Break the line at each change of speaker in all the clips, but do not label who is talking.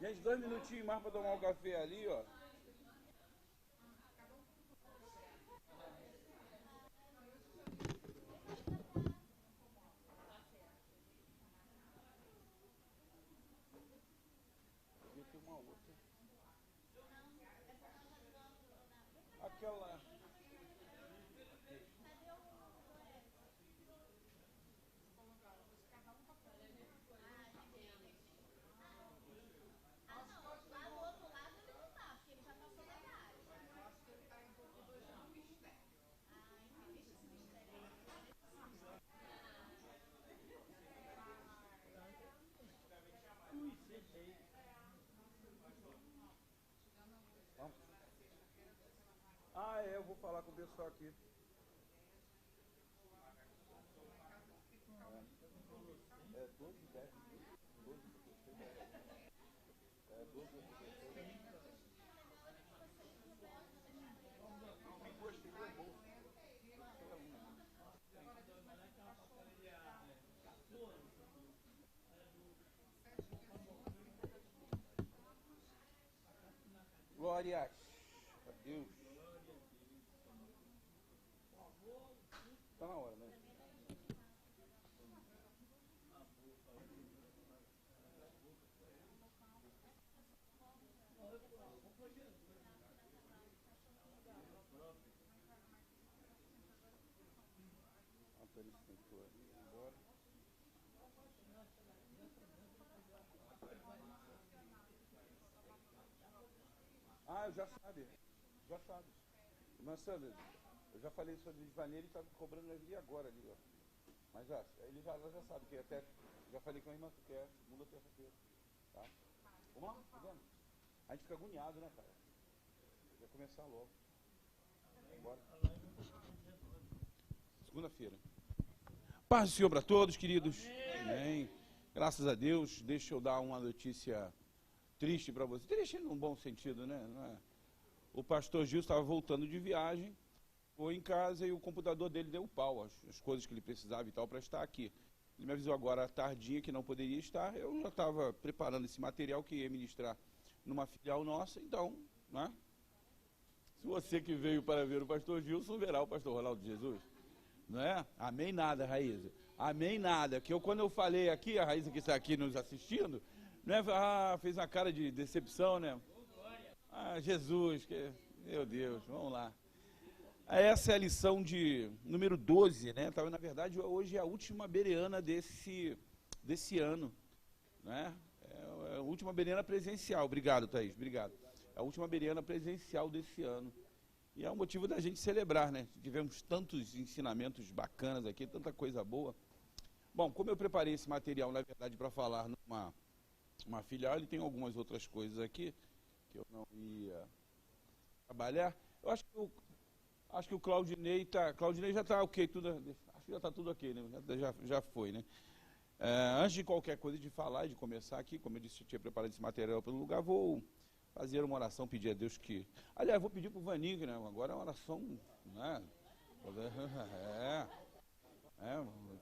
Gente, 2 minutinhos mais para tomar um café ali, ó. Aqui uma outra. Aquela. Ah, é, eu vou falar com o pessoal aqui. É 12, 10, 12, 12. Glória a Deus. Tá na hora, né? Ah, já sabe. Já sabe. Mas, Sandra, eu já falei sobre o Ivanir, ele está cobrando ali agora, ali, ó. Mas já, ela já sabe que até. Já falei com a irmã que é segunda ou terça-feira. Tá? Vamos lá, tá vendo? A gente fica agoniado, né, cara? Vai começar logo. Bora. Segunda-feira. Paz do Senhor para todos, queridos. Amém. Graças a Deus. Deixa eu dar uma notícia triste para você. Triste num bom sentido, né? Não é? O pastor Gil estava voltando de viagem, foi em casa e o computador dele deu pau, as coisas que ele precisava e tal para estar aqui. Ele me avisou agora à tardinha que não poderia estar. Eu já estava preparando esse material que ia ministrar numa filial nossa, então, né? Se você que veio para ver o pastor Gilson, verá o pastor Ronaldo Jesus. Não é? Amém nada, Raíza. Amém nada. Que quando eu falei aqui, a Raíza que está aqui nos assistindo, não é? Fez uma cara de decepção, né? Ah, Jesus, meu Deus, vamos lá. Essa é a lição de número 12, né? Na verdade, hoje é a última bereana desse ano, né? É a última bereana presencial. Obrigado, Thaís, obrigado. É a última bereana presencial desse ano. E é um motivo da gente celebrar, né? Tivemos tantos ensinamentos bacanas aqui, tanta coisa boa. Bom, como eu preparei esse material, na verdade, para falar numa filial, ele tem algumas outras coisas aqui que eu não ia trabalhar. Eu acho que o Claudinei já está ok, acho que já está tudo ok, né? Já foi, né? Antes de qualquer coisa de falar, de começar aqui, como eu disse, eu tinha preparado esse material pelo lugar, vou fazer uma oração, pedir a Deus que... Aliás, vou pedir para o Vanig, né? Agora é uma oração, né?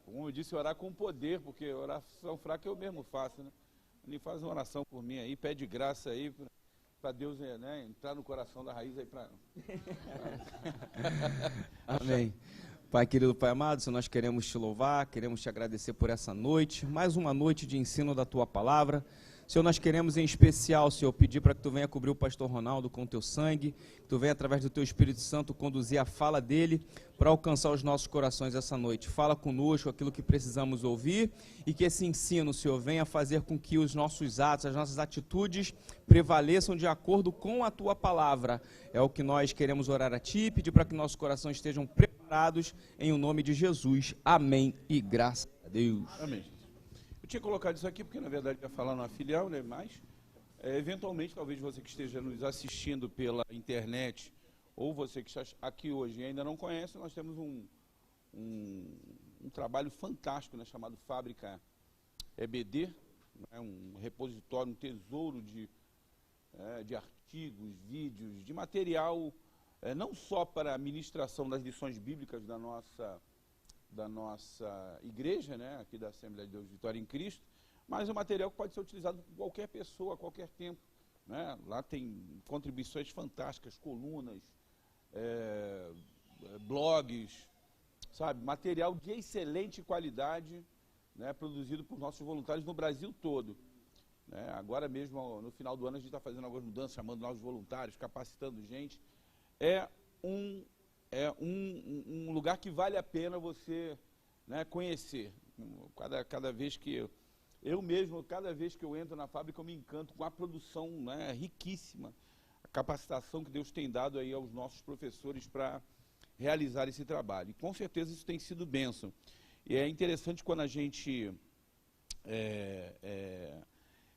Como eu disse, orar com poder, porque oração fraca eu mesmo faço, né? Ele faz uma oração por mim aí, pede graça aí para Deus, né, entrar no coração da Raiz aí para...
Amém. Pai querido, Pai amado, Senhor, nós queremos te louvar, queremos te agradecer por essa noite, mais uma noite de ensino da tua palavra. Senhor, nós queremos em especial, Senhor, pedir para que tu venha cobrir o pastor Ronaldo com o teu sangue, que tu venha através do teu Espírito Santo conduzir a fala dele para alcançar os nossos corações essa noite. Fala conosco aquilo que precisamos ouvir e que esse ensino, Senhor, venha fazer com que os nossos atos, as nossas atitudes prevaleçam de acordo com a tua palavra. É o que nós queremos orar a ti e pedir para que nossos corações estejam preparados em o nome de Jesus. Amém e graças a Deus.
Amém. Eu tinha colocado isso aqui porque, na verdade, ia falar numa filial, né? Mas, eventualmente, talvez você que esteja nos assistindo pela internet ou você que está aqui hoje e ainda não conhece, nós temos um trabalho fantástico, né, chamado Fábrica EBD, né, um repositório, um tesouro de artigos, vídeos, de material, não só para a ministração das lições bíblicas da nossa igreja, né, aqui da Assembleia de Deus Vitória em Cristo, mas um material que pode ser utilizado por qualquer pessoa, a qualquer tempo, né? Lá tem contribuições fantásticas, colunas, blogs, sabe, material de excelente qualidade, né, produzido por nossos voluntários no Brasil todo. Né? Agora mesmo, no final do ano, a gente está fazendo algumas mudanças, chamando novos voluntários, capacitando gente. É um lugar que vale a pena você, né, conhecer. Cada vez que cada vez que eu entro na fábrica, eu me encanto com a produção, né, riquíssima, a capacitação que Deus tem dado aí aos nossos professores para realizar esse trabalho. E com certeza isso tem sido bênção. E é interessante quando a gente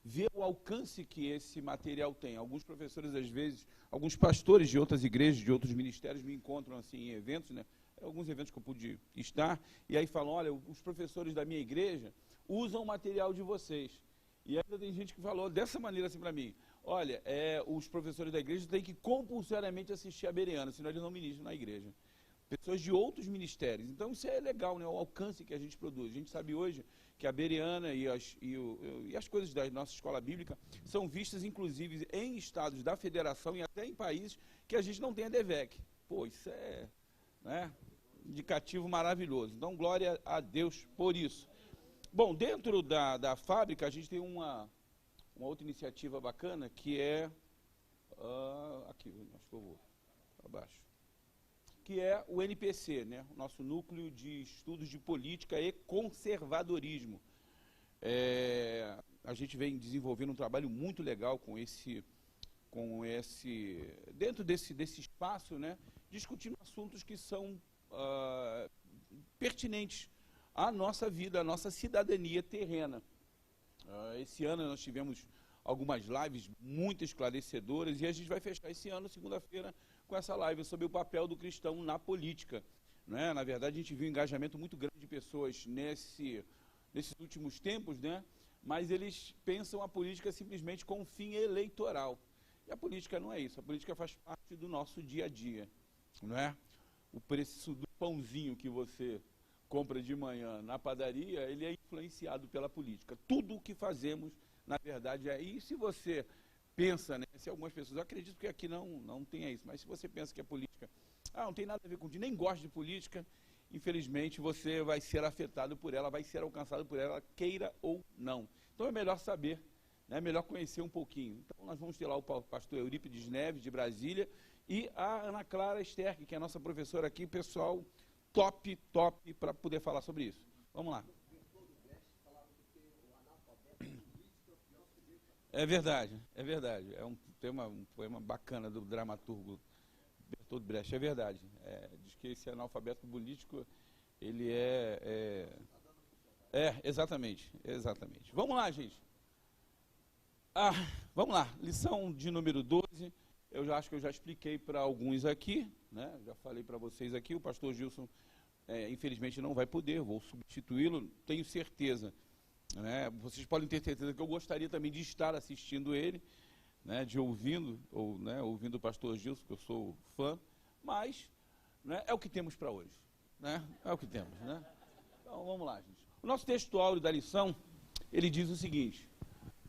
vê o alcance que esse material tem. Alguns professores, às vezes, alguns pastores de outras igrejas, de outros ministérios, me encontram assim em eventos, né? Alguns eventos que eu pude estar, e aí falam, olha, os professores da minha igreja usam o material de vocês. E ainda tem gente que falou dessa maneira assim para mim, olha, os professores da igreja têm que compulsoriamente assistir a Bereana, senão eles não ministram na igreja. Pessoas de outros ministérios. Então isso é legal, né? O alcance que a gente produz. A gente sabe hoje que a Bereana e as coisas da nossa escola bíblica são vistas, inclusive, em estados da federação e até em países que a gente não tem a DEVEC. Pô, isso é, né, indicativo maravilhoso. Então, glória a Deus por isso. Bom, dentro da fábrica, a gente tem uma outra iniciativa bacana, que é... aqui, acho que eu vou abaixo. Que é o NPC, né? O nosso Núcleo de Estudos de Política e Conservadorismo. A gente vem desenvolvendo um trabalho muito legal dentro desse espaço, né? Discutindo assuntos que são pertinentes à nossa vida, à nossa cidadania terrena. Esse ano nós tivemos algumas lives muito esclarecedoras e a gente vai fechar esse ano, segunda-feira, com essa live sobre o papel do cristão na política. Né? Na verdade, a gente viu um engajamento muito grande de pessoas nesses últimos tempos, né? Mas eles pensam a política simplesmente com um fim eleitoral. E a política não é isso, a política faz parte do nosso dia a dia. Não é? O preço do pãozinho que você compra de manhã na padaria, ele é influenciado pela política. Tudo o que fazemos, na verdade, e se você pensa, né, se algumas pessoas, eu acredito que aqui não tenha isso, mas se você pensa que a política, não tem nada a ver com isso, nem gosta de política, infelizmente você vai ser afetado por ela, vai ser alcançado por ela, queira ou não. Então é melhor saber, né, é melhor conhecer um pouquinho. Então nós vamos ter lá o pastor Eurípides Neves, de Brasília, e a Ana Clara Sterck, que é a nossa professora aqui, pessoal, top, para poder falar sobre isso. Vamos lá. É verdade. É um poema bacana do dramaturgo Bertolt Brecht, é verdade. Diz que esse analfabeto político, ele exatamente. Vamos lá, gente. Vamos lá, lição de número 12. Eu acho que eu já expliquei para alguns aqui, né? Já falei para vocês aqui, o pastor Gilson, infelizmente, não vai poder, vou substituí-lo, tenho certeza. Né? Vocês podem ter certeza que eu gostaria também de estar assistindo ele, né, ouvindo o pastor Gilson, que eu sou fã, mas né? É o que temos para hoje, né? É o que temos, né? Então, vamos lá, gente. O nosso texto áureo da lição, ele diz o seguinte: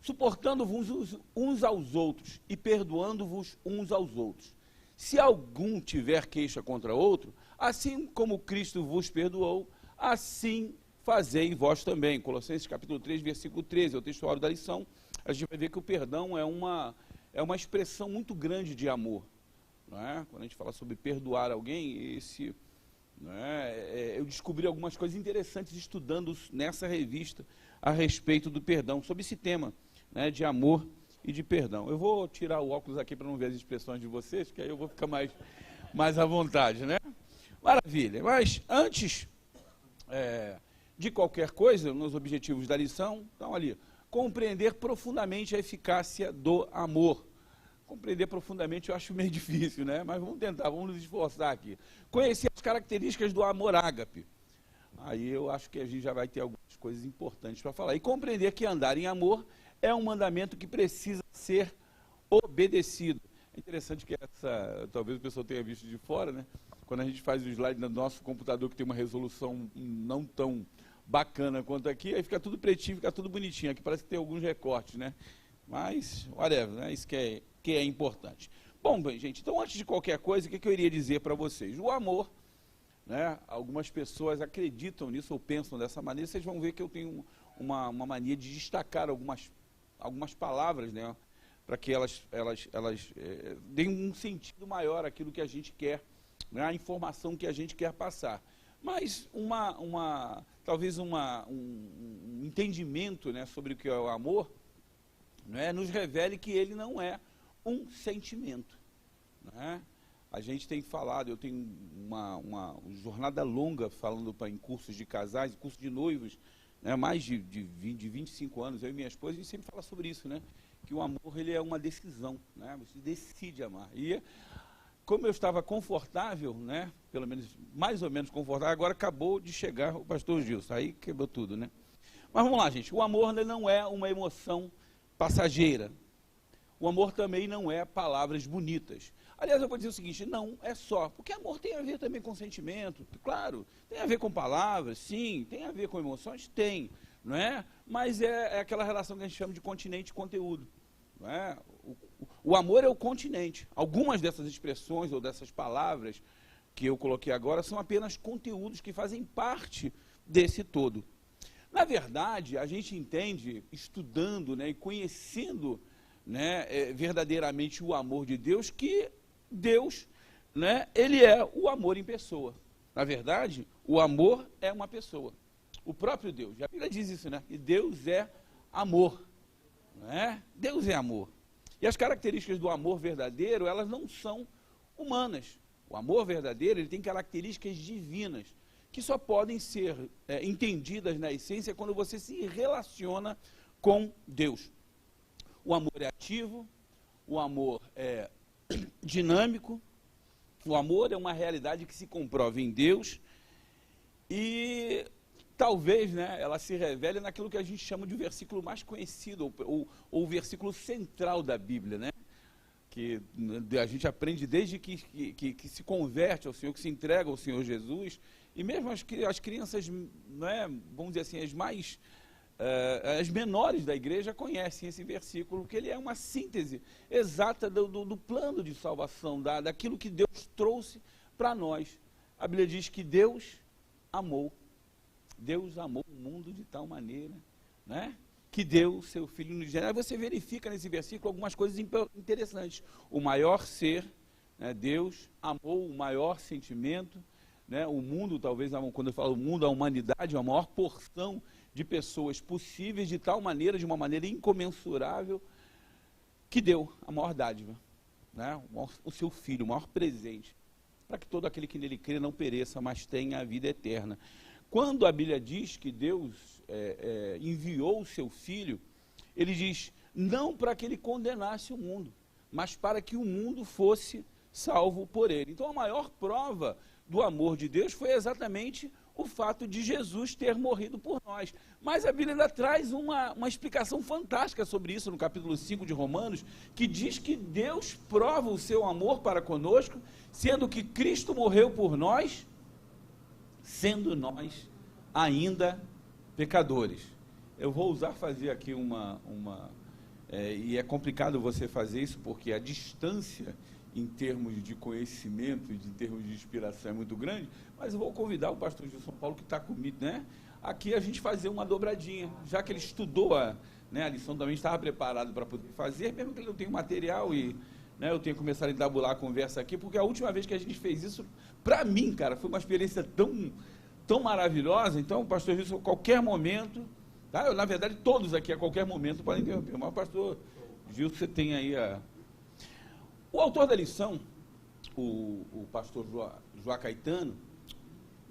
suportando-vos uns aos outros e perdoando-vos uns aos outros. Se algum tiver queixa contra outro, assim como Cristo vos perdoou, assim fazei vós também. Colossenses capítulo 3, versículo 13, é o texto áureo da lição. A gente vai ver que o perdão é uma expressão muito grande de amor. Não é? Quando a gente fala sobre perdoar alguém, não é? Eu descobri algumas coisas interessantes estudando nessa revista a respeito do perdão, sobre esse tema, né, de amor e de perdão. Eu vou tirar o óculos aqui para não ver as expressões de vocês, que aí eu vou ficar mais à vontade, né? Maravilha. Mas antes de qualquer coisa, nos objetivos da lição, estão ali: compreender profundamente a eficácia do amor. Compreender profundamente eu acho meio difícil, né? Mas vamos tentar, vamos nos esforçar aqui. Conhecer as características do amor ágape. Aí eu acho que a gente já vai ter algumas coisas importantes para falar. E compreender que andar em amor é um mandamento que precisa ser obedecido. É interessante que talvez o pessoal tenha visto de fora, né? Quando a gente faz o slide no nosso computador, que tem uma resolução não tão bacana quanto aqui, aí fica tudo pretinho, fica tudo bonitinho. Aqui parece que tem alguns recortes, né? Mas, whatever, né? Isso que é importante. Bom, bem, gente, então antes de qualquer coisa, o que eu iria dizer para vocês? O amor, né? Algumas pessoas acreditam nisso ou pensam dessa maneira. Vocês vão ver que eu tenho uma mania de destacar algumas palavras, né, para que elas deem um sentido maior àquilo que a gente quer, né, a informação que a gente quer passar. Mas talvez um entendimento, né, sobre o que é o amor, né, nos revele que ele não é um sentimento, né? A gente tem falado, eu tenho uma jornada longa falando em cursos de casais, em cursos de noivos, né, mais de 25 anos, eu e minha esposa, a gente sempre fala sobre isso, né? Que o amor, ele é uma decisão, né? Você decide amar. E como eu estava confortável, né? Pelo menos, mais ou menos confortável, agora acabou de chegar o pastor Gilson, aí quebrou tudo, né? Mas vamos lá, gente, o amor não é uma emoção passageira. O amor também não é palavras bonitas. Aliás, eu vou dizer o seguinte: não é só, porque amor tem a ver também com sentimento, claro, tem a ver com palavras, sim, tem a ver com emoções, tem, não é? Mas é aquela relação que a gente chama de continente e conteúdo, não é? O amor é o continente. Algumas dessas expressões ou dessas palavras que eu coloquei agora são apenas conteúdos que fazem parte desse todo. Na verdade, a gente entende, estudando, né, e conhecendo, né, verdadeiramente o amor de Deus, que Deus, né, ele é o amor em pessoa. Na verdade, o amor é uma pessoa. O próprio Deus, a Bíblia diz isso, né? Que Deus é amor, né? Deus é amor. E as características do amor verdadeiro, elas não são humanas. O amor verdadeiro, ele tem características divinas, que só podem ser entendidas na essência quando você se relaciona com Deus. O amor é ativo, o amor é dinâmico, o amor é uma realidade que se comprova em Deus e talvez, né, ela se revele naquilo que a gente chama de versículo mais conhecido, ou o versículo central da Bíblia, né? Que a gente aprende desde que se converte ao Senhor, que se entrega ao Senhor Jesus, e mesmo as crianças, né, vamos dizer assim, as menores da igreja conhecem esse versículo, que ele é uma síntese exata do plano de salvação, daquilo que Deus trouxe para nós. A Bíblia diz que Deus amou o mundo de tal maneira, né, que deu o seu Filho unigênito. Aí você verifica nesse versículo algumas coisas interessantes. O maior ser, né, Deus amou o maior sentimento, né, o mundo, talvez, quando eu falo o mundo, a humanidade, a maior porção de pessoas possíveis, de tal maneira, de uma maneira incomensurável, que deu a maior dádiva, né, o seu Filho, o maior presente, para que todo aquele que nele crê não pereça, mas tenha a vida eterna. Quando a Bíblia diz que Deus enviou o seu Filho, ele diz, não para que ele condenasse o mundo, mas para que o mundo fosse salvo por ele. Então a maior prova do amor de Deus foi exatamente o fato de Jesus ter morrido por nós. Mas a Bíblia ainda traz uma explicação fantástica sobre isso no capítulo 5 de Romanos, que diz que Deus prova o seu amor para conosco, sendo que Cristo morreu por nós, sendo nós ainda pecadores. Eu vou ousar fazer aqui e é complicado você fazer isso, porque a distância em termos de conhecimento, em termos de inspiração é muito grande, mas eu vou convidar o pastor Gilson Paulo, que está comigo, né? Aqui a gente fazer uma dobradinha, já que ele estudou a lição, também estava preparado para poder fazer, mesmo que ele não tenha material e eu tenho começado a endabular a conversa aqui, porque a última vez que a gente fez isso, para mim, cara, foi uma experiência tão maravilhosa. Então, o pastor Gilson, a qualquer momento, tá? Na verdade, todos aqui a qualquer momento podem interromper, mas o pastor Gilson, você tem aí O autor da lição, o pastor João Caetano,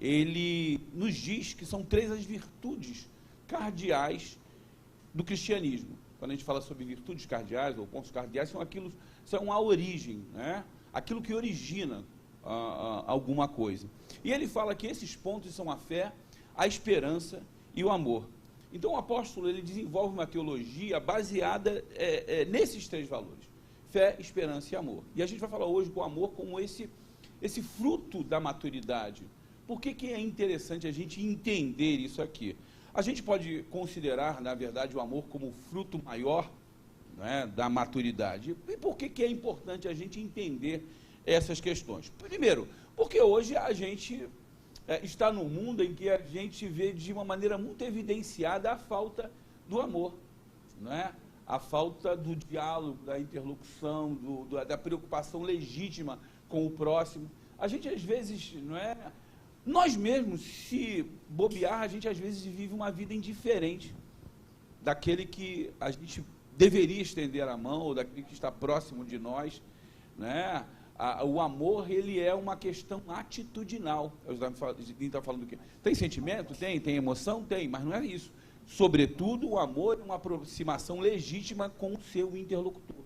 ele nos diz que são 3 as virtudes cardeais do cristianismo. Quando a gente fala sobre virtudes cardeais ou pontos cardeais, são a origem, né? Aquilo que origina alguma coisa. E ele fala que esses pontos são a fé, a esperança e o amor. Então o apóstolo ele desenvolve uma teologia baseada nesses 3 valores: fé, esperança e amor. E a gente vai falar hoje do amor como esse fruto da maturidade. Por que é interessante a gente entender isso aqui? A gente pode considerar, na verdade, o amor como o fruto maior, né, da maturidade. E por que é importante a gente entender essas questões? Primeiro, porque hoje a gente está num mundo em que a gente vê de uma maneira muito evidenciada a falta do amor, não é? A falta do diálogo, da interlocução, da preocupação legítima com o próximo. A gente, às vezes, nós mesmos, se bobear, a gente, às vezes, vive uma vida indiferente daquele que a gente deveria estender a mão, ou daquele que está próximo de nós, né? O amor, ele é uma questão atitudinal. A gente está falando do quê? Tem sentimento? Tem emoção? Tem, mas não é isso. Sobretudo, o amor é uma aproximação legítima com o seu interlocutor,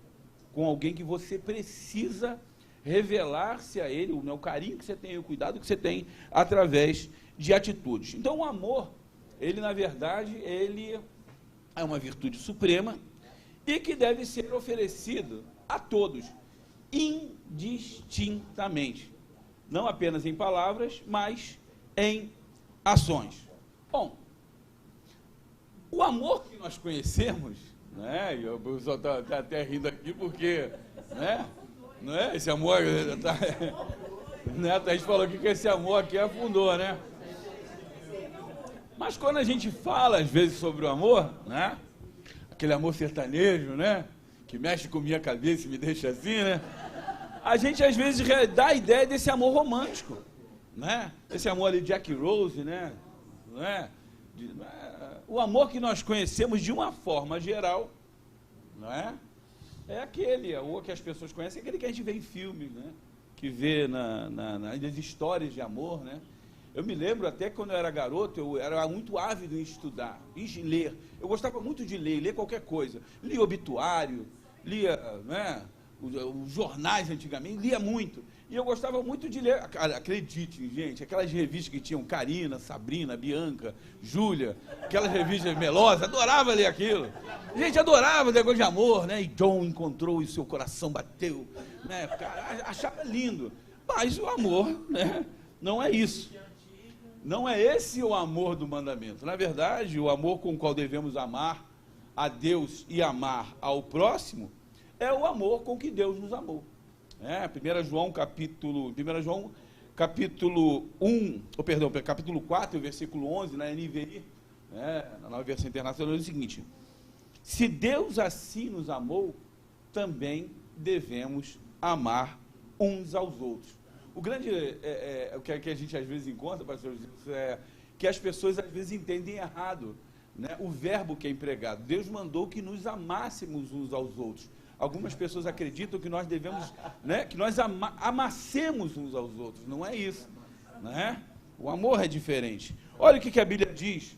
com alguém que você precisa revelar-se a ele, o carinho que você tem, o cuidado que você tem, através de atitudes. Então, o amor, ele, na verdade, ele é uma virtude suprema e que deve ser oferecido a todos, indistintamente. Não apenas em palavras, mas em ações. Bom, o amor que nós conhecemos, e o pessoal está até rindo aqui porque, não é? Esse amor, a gente falou aqui que esse amor aqui afundou, né? Mas quando a gente fala, às vezes, sobre o amor, aquele amor sertanejo, que mexe com minha cabeça e me deixa assim, a gente, às vezes, dá a ideia desse amor romântico, esse amor ali de Jack Rose, não é? O amor que nós conhecemos de uma forma geral, é aquele amor que as pessoas conhecem, aquele que a gente vê em filmes, que vê nas histórias de amor, Eu me lembro até que quando eu era garoto, eu era muito ávido em estudar, em ler. Eu gostava muito de ler qualquer coisa. Lia obituário, lia os jornais antigamente, lia muito. E eu gostava muito de ler, acreditem, gente, aquelas revistas que tinham Karina, Sabrina, Bianca, Júlia, aquelas revistas melosas, adorava ler aquilo. Gente, adorava o negócio de amor, E John encontrou e seu coração bateu, Cara, achava lindo. Mas o amor, não é isso. Não é esse o amor do mandamento. Na verdade, o amor com o qual devemos amar a Deus e amar ao próximo é o amor com que Deus nos amou. 1 João capítulo 4, versículo 11, na NVI, na nova versão internacional, diz o seguinte: se Deus assim nos amou, também devemos amar uns aos outros. O grande, o que a gente às vezes encontra, pastor, é que as pessoas às vezes entendem errado, o verbo que é empregado. Deus mandou que nos amássemos uns aos outros. Algumas pessoas acreditam que nós devemos, que nós amassemos uns aos outros. Não é isso, O amor é diferente. Olha o que a Bíblia diz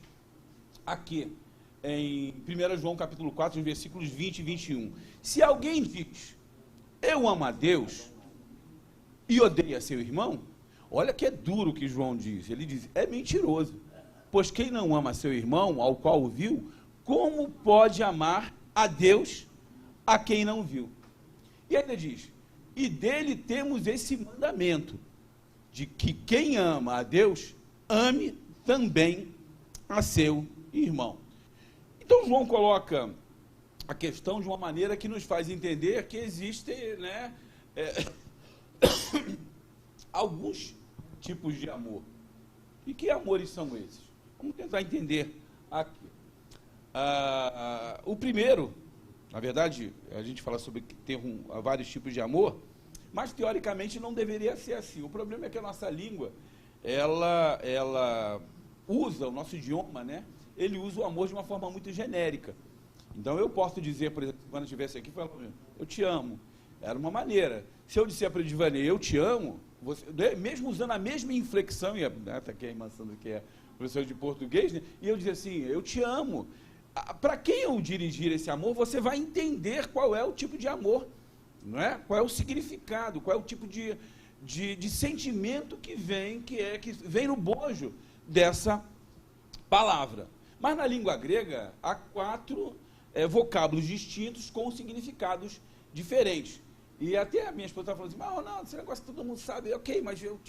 aqui, em 1 João capítulo 4, versículos 20 e 21. Se alguém diz, eu amo a Deus, e odeia seu irmão, Olha que é duro o que João diz. Ele diz, é mentiroso. Pois quem não ama seu irmão, ao qual o viu, como pode amar a Deus a quem não viu? E ainda diz, e dele temos esse mandamento, de que quem ama a Deus, ame também a seu irmão. Então João coloca a questão de uma maneira que nos faz entender que existem, né, alguns tipos de amor. E que amores são esses? Vamos tentar entender aqui. O primeiro, na verdade, a gente fala sobre ter vários tipos de amor, mas teoricamente não deveria ser assim. O problema é que a nossa língua, ela usa, o nosso idioma, né? Ele usa o amor de uma forma muito genérica. Então eu posso dizer, por exemplo, quando eu estivesse aqui, eu te amo. Era uma maneira. Se eu disser para o Divanei, eu te amo, você, mesmo usando a mesma inflexão, e até que a irmã Sandra, que é professora de português, né, e eu dizer assim, eu te amo. Para quem eu dirigir esse amor, você vai entender qual é o tipo de amor, não é? Qual é o significado, qual é o tipo de sentimento que vem no bojo dessa palavra. Mas na língua grega, há 4 vocábulos distintos com significados diferentes. E até a minha esposa falou assim, não, esse negócio todo mundo sabe, ok, mas eu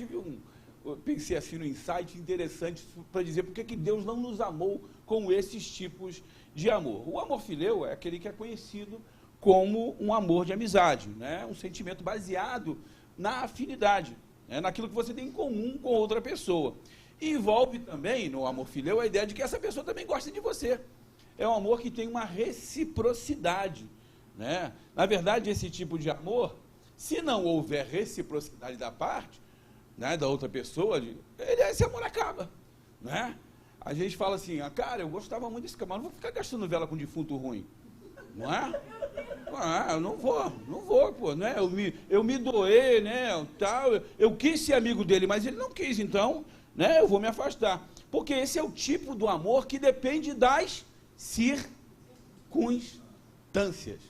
pensei assim no insight interessante para dizer porque que Deus não nos amou com esses tipos de amor. O amor fileu é aquele que é conhecido como um amor de amizade, né? Um sentimento baseado na afinidade, né? Naquilo que você tem em comum com outra pessoa. E envolve também, no amor fileu, a ideia de que essa pessoa também gosta de você. É um amor que tem uma reciprocidade, né? Na verdade, esse tipo de amor, se não houver reciprocidade da parte, né, da outra pessoa, esse amor acaba, né? A gente fala assim, cara, eu gostava muito desse cara, mas não vou ficar gastando vela com defunto ruim, não é? Eu não vou, pô, né? Eu me doei, né, tal, eu quis ser amigo dele, mas ele não quis, então, né, eu vou me afastar. Porque esse é o tipo do amor que depende das circunstâncias,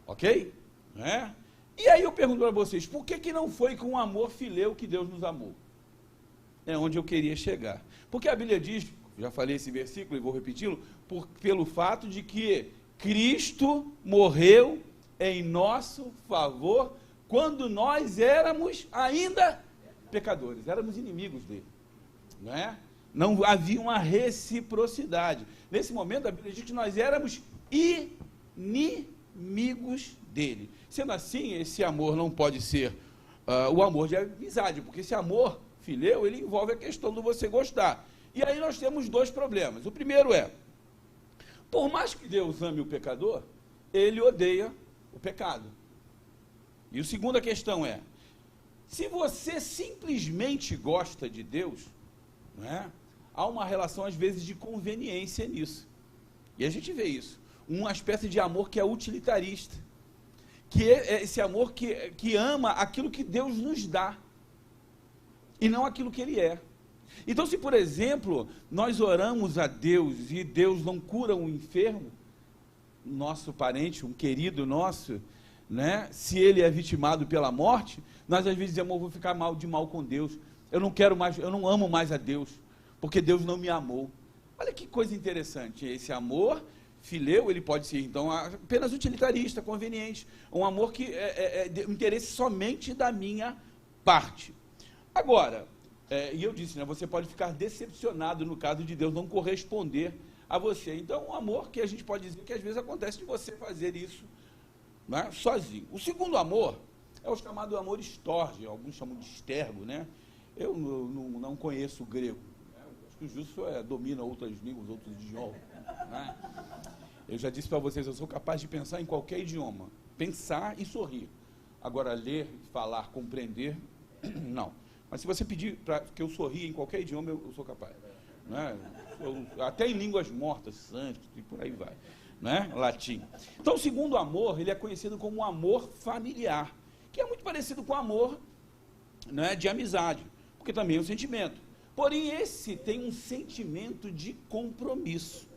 ok? Né? E aí eu pergunto para vocês, por que não foi com o amor fileu que Deus nos amou? É onde eu queria chegar. Porque a Bíblia diz, já falei esse versículo e vou repeti-lo, pelo fato de que Cristo morreu em nosso favor quando nós éramos ainda pecadores, éramos inimigos dele. Não é? Não havia uma reciprocidade. Nesse momento, a Bíblia diz que nós éramos inimigos dele. Sendo assim, esse amor não pode ser o amor de amizade, porque esse amor fileu, ele envolve a questão do você gostar. E aí nós temos 2 problemas. O primeiro é, por mais que Deus ame o pecador, ele odeia o pecado. E a segunda questão é, se você simplesmente gosta de Deus, não é? Há uma relação, às vezes, de conveniência nisso. E a gente vê isso. Uma espécie de amor que é utilitarista. Que é esse amor que ama aquilo que Deus nos dá. E não aquilo que Ele é. Então, se, por exemplo, nós oramos a Deus e Deus não cura um enfermo, nosso parente, um querido nosso, né? Se ele é vitimado pela morte, nós às vezes dizemos, vou ficar mal com Deus. Eu não quero mais, eu não amo mais a Deus, porque Deus não me amou. Olha que coisa interessante, esse amor fileu, ele pode ser, então, apenas utilitarista, conveniente, um amor que é de interesse somente da minha parte. Agora, e eu disse, né, você pode ficar decepcionado no caso de Deus não corresponder a você. Então, um amor que a gente pode dizer que às vezes acontece de você fazer isso, né, sozinho. O segundo amor é o chamado amor estorge, alguns chamam de estergo, né? Eu não conheço o grego. Né? Acho que o Justo domina outras línguas, outros idiomas. Né? Eu já disse para vocês, eu sou capaz de pensar em qualquer idioma. Pensar e sorrir. Agora, ler, falar, compreender, não. Mas se você pedir para que eu sorria em qualquer idioma, eu sou capaz. Né? Até em línguas mortas, sânscrito e por aí vai. Né? Latim. Então, o segundo amor, ele é conhecido como o amor familiar, que é muito parecido com o amor, né, de amizade, porque também é um sentimento. Porém, esse tem um sentimento de compromisso,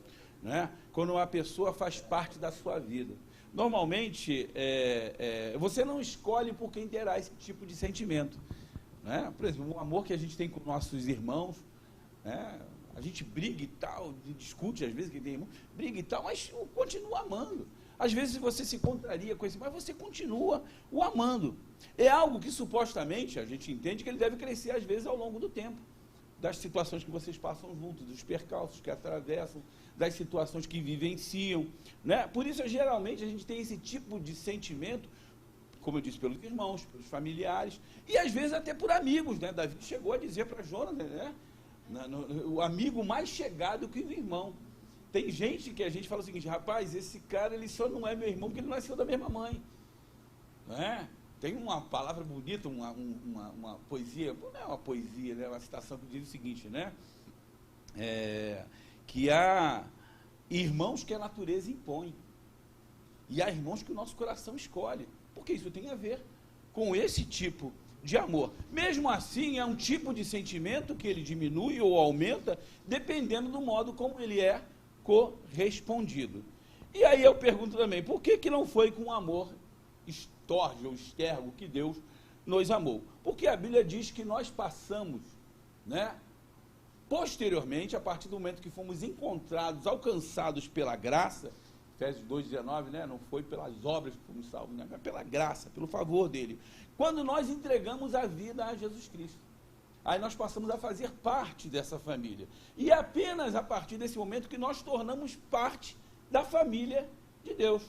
né? Quando uma pessoa faz parte da sua vida. Normalmente, você não escolhe por quem terá esse tipo de sentimento. né? Por exemplo, o amor que a gente tem com nossos irmãos, né? A gente briga e tal, discute às vezes, quem tem irmão, briga e tal, mas continua amando. Às vezes você se contraria com esse, mas você continua o amando. É algo que supostamente a gente entende que ele deve crescer às vezes ao longo do tempo, das situações que vocês passam juntos, dos percalços que atravessam, das situações que vivenciam, né? Por isso, geralmente, a gente tem esse tipo de sentimento, como eu disse, pelos irmãos, pelos familiares, e às vezes até por amigos, né? Davi chegou a dizer para Jonas, né? O amigo mais chegado que o irmão. Tem gente que a gente fala o seguinte: rapaz, esse cara ele só não é meu irmão porque ele nasceu da mesma mãe, né? Tem uma palavra bonita, uma poesia, não é uma poesia, né? Uma citação que diz o seguinte, né? Que há irmãos que a natureza impõe e há irmãos que o nosso coração escolhe, porque isso tem a ver com esse tipo de amor. Mesmo assim, é um tipo de sentimento que ele diminui ou aumenta, dependendo do modo como ele é correspondido. E aí eu pergunto também, por que não foi com amor estorge ou estergo que Deus nos amou? Porque a Bíblia diz que nós passamos, né, posteriormente, a partir do momento que fomos encontrados, alcançados pela graça, Efésios 2,19, né, não foi pelas obras que fomos salvos, né, mas pela graça, pelo favor dele. Quando nós entregamos a vida a Jesus Cristo, aí nós passamos a fazer parte dessa família. E é apenas a partir desse momento que nós tornamos parte da família de Deus.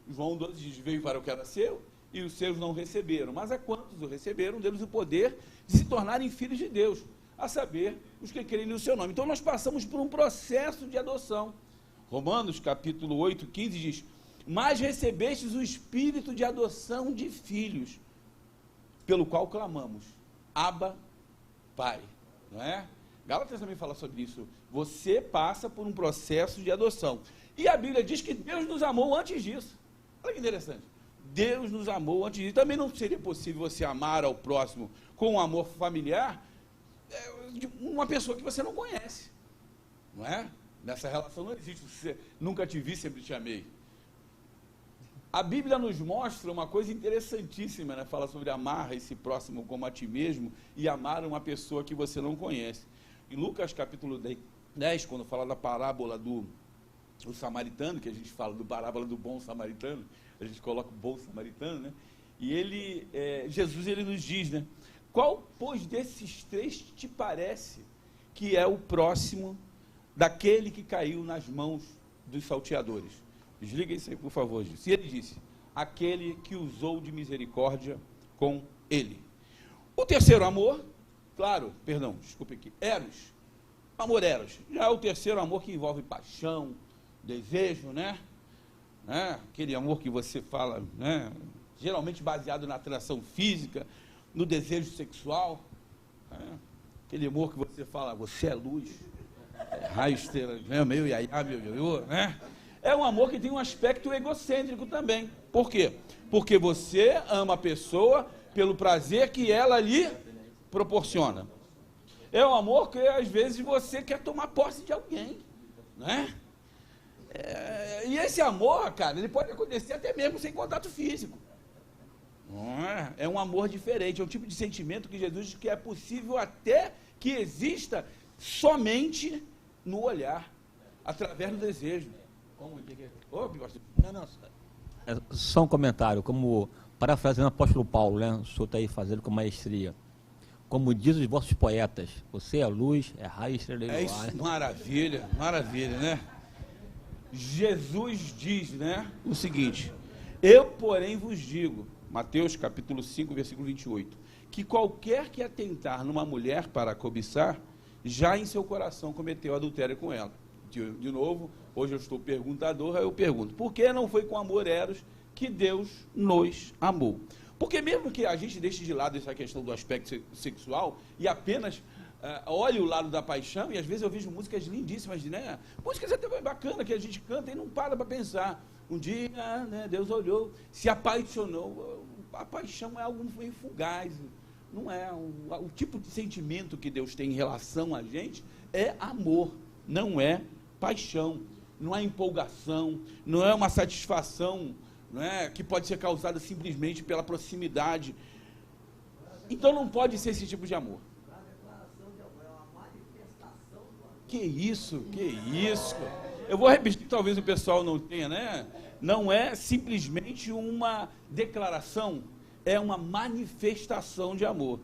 João 12 diz: veio para o que era seu, e os seus não receberam. Mas a quantos o receberam, deu-lhes o poder de se tornarem filhos de Deus, a saber, os que creem no seu nome. Então nós passamos por um processo de adoção. Romanos capítulo 8, 15 diz: mas recebestes o espírito de adoção de filhos, pelo qual clamamos, Abba, Pai, não é? Gálatas também fala sobre isso. Você passa por um processo de adoção. E a Bíblia diz que Deus nos amou antes disso. Olha que interessante. Deus nos amou antes disso. Também não seria possível você amar ao próximo com um amor familiar de uma pessoa que você não conhece, não é? Nessa relação não existe você nunca te vi, sempre te amei. A Bíblia nos mostra uma coisa interessantíssima, né? Fala sobre amar esse próximo como a ti mesmo e amar uma pessoa que você não conhece. Em Lucas capítulo 10, quando fala da parábola do samaritano, que a gente fala do parábola do bom samaritano, a gente coloca o bom samaritano, né? E Jesus ele nos diz, né? Qual, pois, desses três te parece que é o próximo daquele que caiu nas mãos dos salteadores? Desliga isso aí, por favor, Jesus. E ele disse: aquele que usou de misericórdia com ele. O terceiro amor, desculpe aqui, Eros, amor Eros, já é o terceiro amor que envolve paixão, desejo, né? Aquele amor que você fala, né? Geralmente baseado na atração física, no desejo sexual, né? Aquele amor que você fala, você é luz, raio estrela, meu iaiá, meu, né? É um amor que tem um aspecto egocêntrico também. Por quê? Porque você ama a pessoa pelo prazer que ela lhe proporciona. É um amor que às vezes você quer tomar posse de alguém, né? E esse amor, cara, ele pode acontecer até mesmo sem contato físico. É um amor diferente, é um tipo de sentimento que Jesus diz que é possível até que exista somente no olhar, através do desejo.
Só um comentário, como parafraseando o apóstolo Paulo, né? O senhor está aí fazendo com maestria. Como diz os vossos poetas, você é luz, é raio, estrela e luar.
É isso, maravilha, maravilha, né? Jesus diz, né, o seguinte: eu, porém, vos digo, Mateus capítulo 5, versículo 28, que qualquer que atentar numa mulher para cobiçar, já em seu coração cometeu adultério com ela. De novo, hoje eu estou perguntador, aí eu pergunto: por que não foi com amor Eros que Deus nos amou? Porque mesmo que a gente deixe de lado essa questão do aspecto sexual e apenas olhe o lado da paixão, e às vezes eu vejo músicas lindíssimas, né? Músicas até bem bacanas que a gente canta e não para pensar. Um dia, né, Deus olhou, se apaixonou. A paixão é algo fugaz, não é? O tipo de sentimento que Deus tem em relação a gente é amor, não é paixão, não é empolgação, não é uma satisfação, não é, que pode ser causada simplesmente pela proximidade. Então não pode ser esse tipo de amor. Que isso? Eu vou repetir, talvez o pessoal não tenha, né? Não é simplesmente uma declaração, é uma manifestação de amor.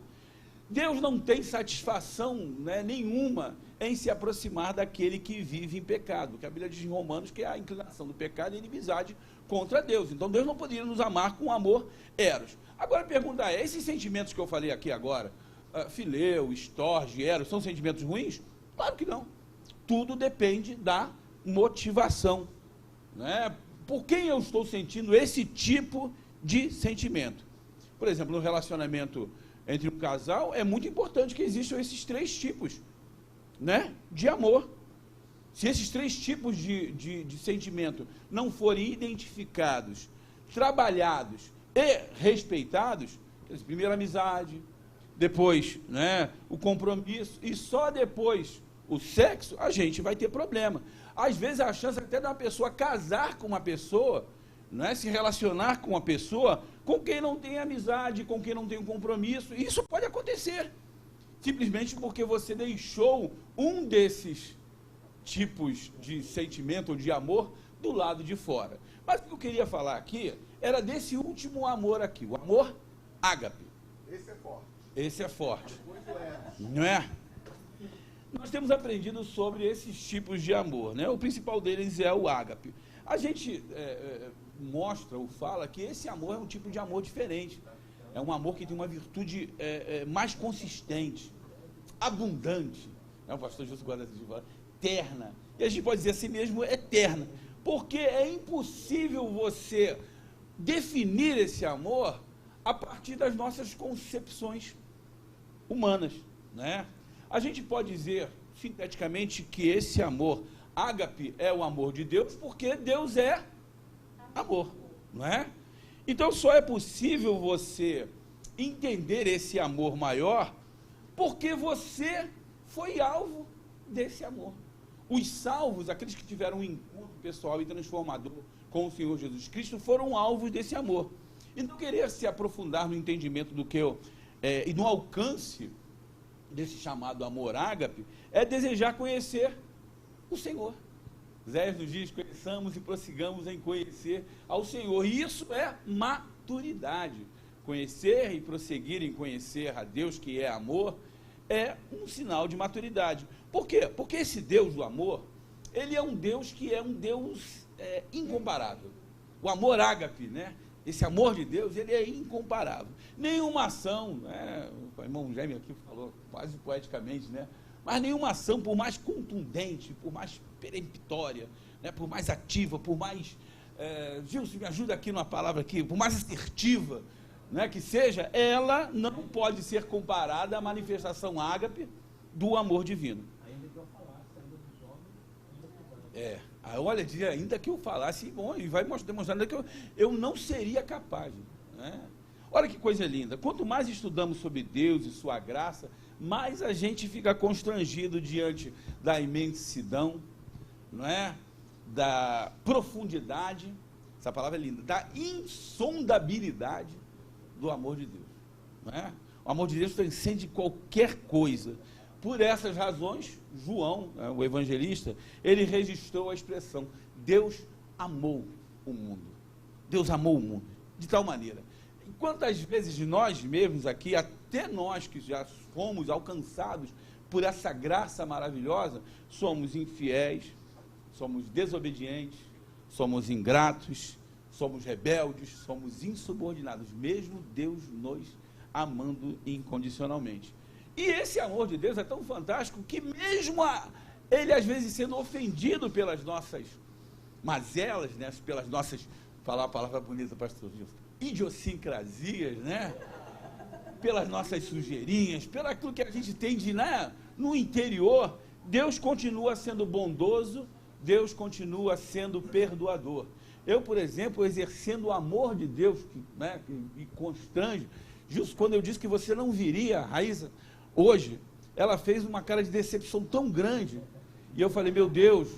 Deus não tem satisfação, né, nenhuma em se aproximar daquele que vive em pecado, que a Bíblia diz em Romanos que a inclinação do pecado é inimizade contra Deus. Então Deus não poderia nos amar com amor eros. Agora a pergunta é, esses sentimentos que eu falei aqui agora, filéu, estorge, eros, são sentimentos ruins? Claro que não. Tudo depende da motivação, né? Por quem eu estou sentindo esse tipo de sentimento? Por exemplo, no relacionamento entre um casal, é muito importante que existam esses 3 tipos, né, de amor. Se esses 3 tipos de sentimento não forem identificados, trabalhados e respeitados, primeiro a amizade, depois, né, o compromisso, e só depois o sexo, a gente vai ter problema. Às vezes a chance até da pessoa casar com uma pessoa, né, se relacionar com uma pessoa com quem não tem amizade, com quem não tem um compromisso, isso pode acontecer, simplesmente porque você deixou um desses tipos de sentimento ou de amor do lado de fora. Mas o que eu queria falar aqui era desse último amor aqui, o amor ágape.
Esse é forte.
Esse é forte.
Muito é.
Não é? Nós temos aprendido sobre esses tipos de amor, né? O principal deles é o ágape. A gente mostra ou fala que esse amor é um tipo de amor diferente. É um amor que tem uma virtude mais consistente, abundante. O pastor Justo gosta de falar, terna. E a gente pode dizer assim mesmo, eterna. Porque é impossível você definir esse amor a partir das nossas concepções humanas, né? A gente pode dizer, sinteticamente, que esse amor, ágape, é o amor de Deus, porque Deus é amor, não é? Então, só é possível você entender esse amor maior, porque você foi alvo desse amor. Os salvos, aqueles que tiveram um encontro pessoal e transformador com o Senhor Jesus Cristo, foram alvos desse amor. E não querer se aprofundar no entendimento do que e no alcance desse chamado amor ágape, é desejar conhecer o Senhor. Zé nos diz, conheçamos e prossigamos em conhecer ao Senhor. E isso é maturidade. Conhecer e prosseguir em conhecer a Deus, que é amor, é um sinal de maturidade. Por quê? Porque esse Deus do amor, ele é um Deus que é um Deus incomparável. O amor ágape, né? Esse amor de Deus, ele é incomparável. Nenhuma ação, né? O irmão Jaime aqui falou quase poeticamente, né? Mas nenhuma ação, por mais contundente, por mais peremptória, né? Por mais ativa, por mais... Gilson, me ajuda aqui numa palavra aqui, por mais assertiva, né, que seja, ela não pode ser comparada à manifestação ágape do amor divino. Ainda que eu falasse, ainda dos homens, olha, ainda que eu falasse, bom, e vai demonstrando que eu não seria capaz, né? Olha que coisa linda, quanto mais estudamos sobre Deus e sua graça, mais a gente fica constrangido diante da imensidão, não é? Da profundidade, essa palavra é linda, da insondabilidade do amor de Deus, não é? O amor de Deus transcende qualquer coisa. Por essas razões, João, o evangelista, ele registrou a expressão, Deus amou o mundo. Deus amou o mundo, de tal maneira. E quantas vezes nós mesmos aqui, até nós que já fomos alcançados por essa graça maravilhosa, somos infiéis, somos desobedientes, somos ingratos, somos rebeldes, somos insubordinados, mesmo Deus nos amando incondicionalmente. E esse amor de Deus é tão fantástico que mesmo ele às vezes sendo ofendido pelas nossas mazelas, né, pelas nossas, falar a palavra bonita, pastor Gilson, idiosincrasias, né, pelas nossas sujeirinhas, pelo aquilo que a gente tem de, né, no interior, Deus continua sendo bondoso, Deus continua sendo perdoador. Eu, por exemplo, exercendo o amor de Deus, que me constrange, justo quando eu disse que você não viria, Raíssa, hoje, ela fez uma cara de decepção tão grande, e eu falei, meu Deus,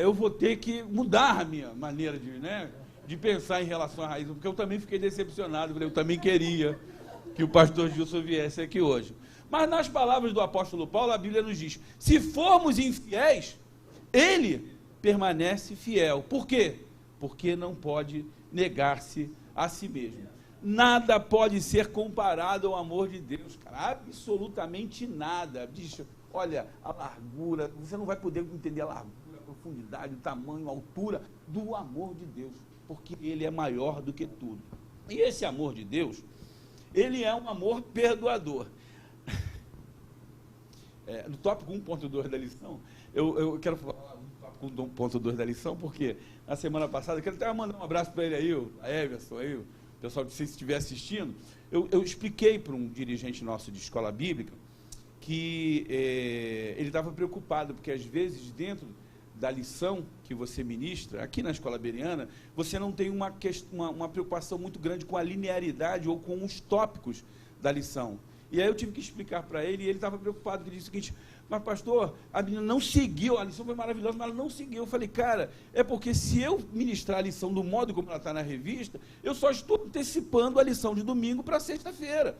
eu vou ter que mudar a minha maneira de pensar em relação a Raíssa, porque eu também fiquei decepcionado, eu também queria que o pastor Gilson viesse aqui hoje. Mas nas palavras do apóstolo Paulo, a Bíblia nos diz, se formos infiéis, ele permanece fiel. Por quê? Porque não pode negar-se a si mesmo. Nada pode ser comparado ao amor de Deus, cara, absolutamente nada. Bicho, olha, a largura, você não vai poder entender a largura, a profundidade, o tamanho, a altura do amor de Deus, porque ele é maior do que tudo. E esse amor de Deus, ele é um amor perdoador. No tópico 1.2 da lição, eu quero falar do tópico 1.2 da lição, porque na semana passada, eu quero até mandar um abraço para ele aí, a Everson aí, o pessoal, se estiver assistindo, eu expliquei para um dirigente nosso de escola bíblica que ele estava preocupado, porque às vezes dentro da lição que você ministra, aqui na escola bereana, você não tem uma preocupação muito grande com a linearidade ou com os tópicos da lição. E aí eu tive que explicar para ele, e ele estava preocupado, ele disse o seguinte, mas pastor, a menina não seguiu, a lição foi maravilhosa, mas ela não seguiu. Eu falei, cara, é porque se eu ministrar a lição do modo como ela está na revista, eu só estou antecipando a lição de domingo para sexta-feira.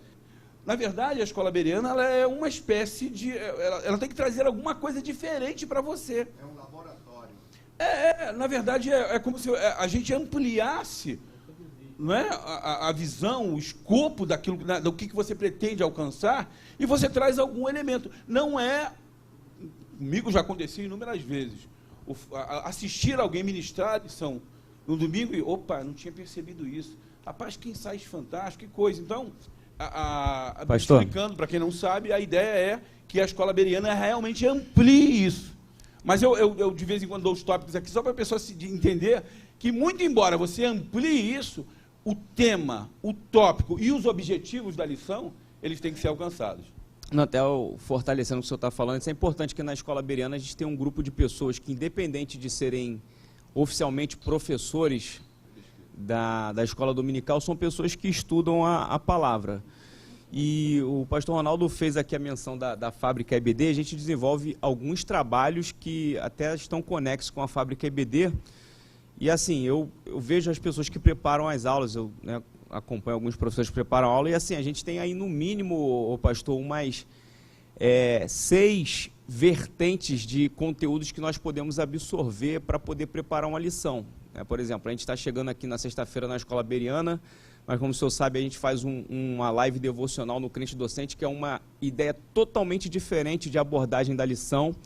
Na verdade, a escola bereana, ela é uma espécie de... Ela tem que trazer alguma coisa diferente para você.
É um laboratório.
Na verdade, é como se a gente ampliasse, não é, a visão, o escopo daquilo, do que você pretende alcançar, e você traz algum elemento. Não é... Comigo já aconteceu inúmeras vezes. Assistir alguém ministrar a lição no domingo e, opa, não tinha percebido isso. Rapaz, que ensaio fantástico, que coisa. Então...
Pastor,
explicando para quem não sabe, a ideia é que a escola bereana realmente amplie isso. Mas eu de vez em quando dou os tópicos aqui só para a pessoa entender que, muito embora você amplie isso, o tema, o tópico e os objetivos da lição, eles têm que ser alcançados.
Até fortalecendo o que o senhor está falando, isso é importante que na escola bereana a gente tem um grupo de pessoas que, independente de serem oficialmente professores da escola dominical, são pessoas que estudam a palavra. E o pastor Ronaldo fez aqui a menção da Fábrica EBD. A gente desenvolve alguns trabalhos que até estão conexos com a Fábrica EBD. E assim, eu vejo as pessoas que preparam as aulas, eu acompanho alguns professores que preparam a aula, e assim, a gente tem aí no mínimo, pastor, umas 6 vertentes de conteúdos que nós podemos absorver para poder preparar uma lição. Por exemplo, a gente está chegando aqui na sexta-feira na escola bereana, mas como o senhor sabe, a gente faz uma live devocional no Crente Docente, que é uma ideia totalmente diferente de abordagem da lição.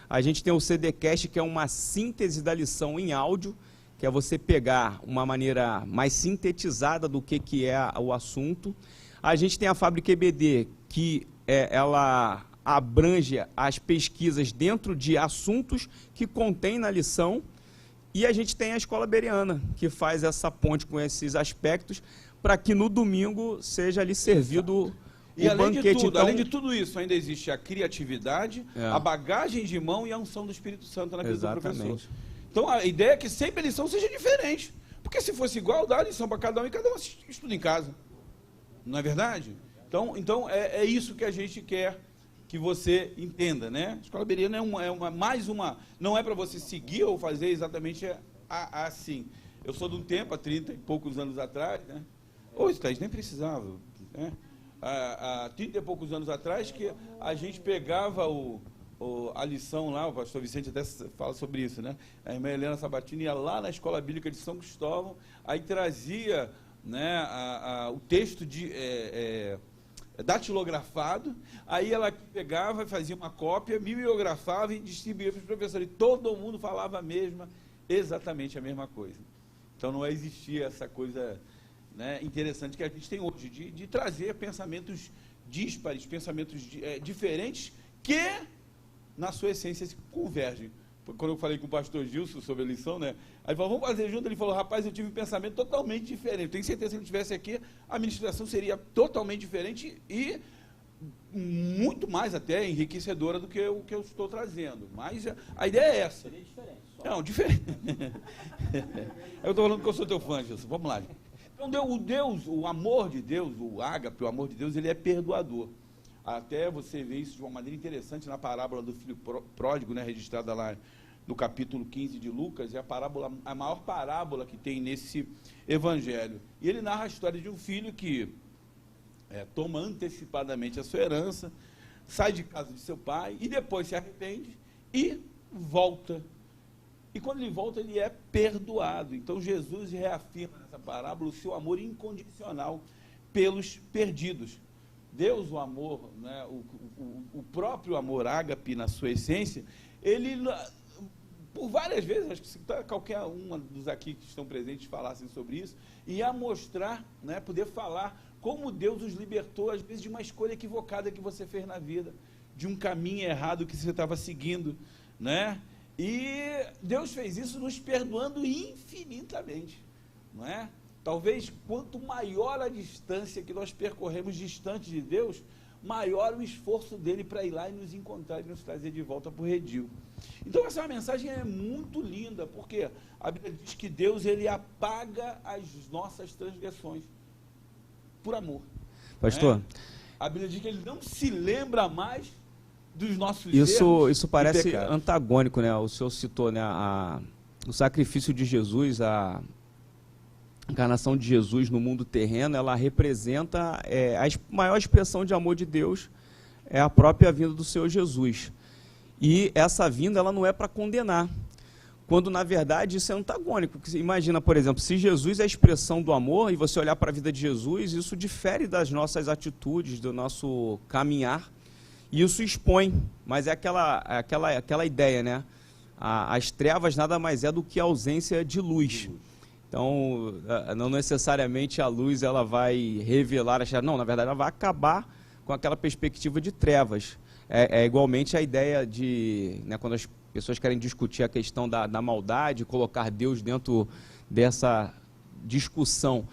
A gente tem o CDcast, que é uma síntese da lição em áudio, que é você pegar uma maneira mais sintetizada do que é o assunto. A gente tem a Fábrica EBD, que ela abrange as pesquisas dentro de assuntos que contém na lição. E a gente tem a escola bereana, que faz essa ponte com esses aspectos, para que no domingo seja ali servido
e
o banquete. Então,
além de tudo isso, ainda existe a criatividade, a bagagem de mão e a unção do Espírito Santo na vida do professor. Então a ideia é que sempre a lição seja diferente. Porque se fosse igual, dá a lição para cada um e cada um estuda em casa. Não é verdade? Então é isso que a gente quer que você entenda, né? A escola bereana não é para você seguir ou fazer exatamente assim. Eu sou de um tempo, há 30 e poucos anos atrás, né? Hoje, Thaís, nem precisava, né? Há 30 e poucos anos atrás que a gente pegava a lição lá, o pastor Vicente até fala sobre isso, né? A irmã Helena Sabatini ia lá na escola bíblica de São Cristóvão, aí trazia, né, o texto datilografado, aí ela pegava e fazia uma cópia, mimeografava e distribuía para os professores. Todo mundo falava exatamente a mesma coisa. Então não existia essa coisa, né, interessante que a gente tem hoje, de trazer pensamentos díspares, pensamentos diferentes, que na sua essência se convergem. Quando eu falei com o pastor Gilson sobre a lição, né, aí ele falou, vamos fazer junto, ele falou, rapaz, eu tive um pensamento totalmente diferente, tenho certeza que se ele estivesse aqui, a ministração seria totalmente diferente e muito mais até enriquecedora do que o que eu estou trazendo, mas a ideia é essa. Seria diferente. Só. Não, diferente. Eu estou falando que eu sou teu fã, Gilson, vamos lá. Então, o amor de Deus, o ágape, o amor de Deus, ele é perdoador. Até você vê isso de uma maneira interessante na parábola do filho pródigo, né, registrada lá no capítulo 15 de Lucas, é a maior parábola que tem nesse evangelho. E ele narra a história de um filho que toma antecipadamente a sua herança, sai de casa de seu pai e depois se arrepende e volta. E quando ele volta, ele é perdoado. Então Jesus reafirma nessa parábola o seu amor incondicional pelos perdidos. Deus, o amor, né, o próprio amor ágape na sua essência, ele, por várias vezes, acho que se qualquer um dos aqui que estão presentes falassem sobre isso, ia mostrar, né, poder falar como Deus os libertou, às vezes, de uma escolha equivocada que você fez na vida, de um caminho errado que você estava seguindo, né? E Deus fez isso nos perdoando infinitamente, não é? Talvez quanto maior a distância que nós percorremos distante de Deus, maior o esforço dele para ir lá e nos encontrar e nos trazer de volta para o redil. Então essa mensagem é muito linda, porque a Bíblia diz que Deus, ele apaga as nossas transgressões por amor.
Pastor?
Né? A Bíblia diz que ele não se lembra mais dos nossos erros.
Isso parece antagônico, né? O senhor citou, né, o sacrifício de Jesus, a encarnação de Jesus no mundo terreno, ela representa a maior expressão de amor de Deus, é a própria vinda do Senhor Jesus. E essa vinda, ela não é para condenar, quando na verdade isso é antagônico. Imagina, por exemplo, se Jesus é a expressão do amor, e você olhar para a vida de Jesus, isso difere das nossas atitudes, do nosso caminhar, e isso expõe, mas é aquela ideia, né? As trevas nada mais é do que a ausência de luz. Então, não necessariamente a luz ela vai revelar, não, na verdade ela vai acabar com aquela perspectiva de trevas. É igualmente a ideia de, né, quando as pessoas querem discutir a questão da maldade, colocar Deus dentro dessa discussão.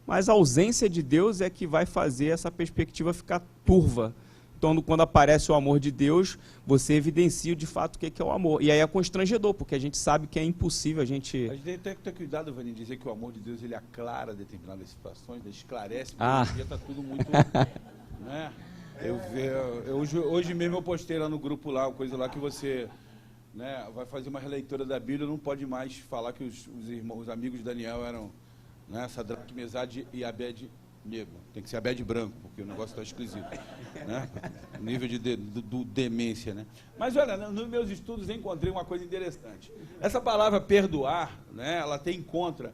Mas a ausência de Deus é que vai fazer essa perspectiva ficar turva. Então, quando aparece o amor de Deus, você evidencia de fato o que é o amor. E aí é constrangedor, porque a gente sabe que é impossível a gente
tem que ter cuidado, Vani, dizer que o amor de Deus, ele aclara determinadas situações, ele esclarece, porque hoje em dia está tudo muito... né? Hoje mesmo eu postei lá no grupo, lá, uma coisa lá que você, né, vai fazer uma releitura da Bíblia, não pode mais falar que os amigos de Daniel eram, né, Sadraque, Mesade e Abed negro. Tem que ser Abed branco, porque o negócio está esquisito, né? Nível de demência, né? Mas olha, nos meus estudos eu encontrei uma coisa interessante. Essa palavra perdoar, né, ela é encontrada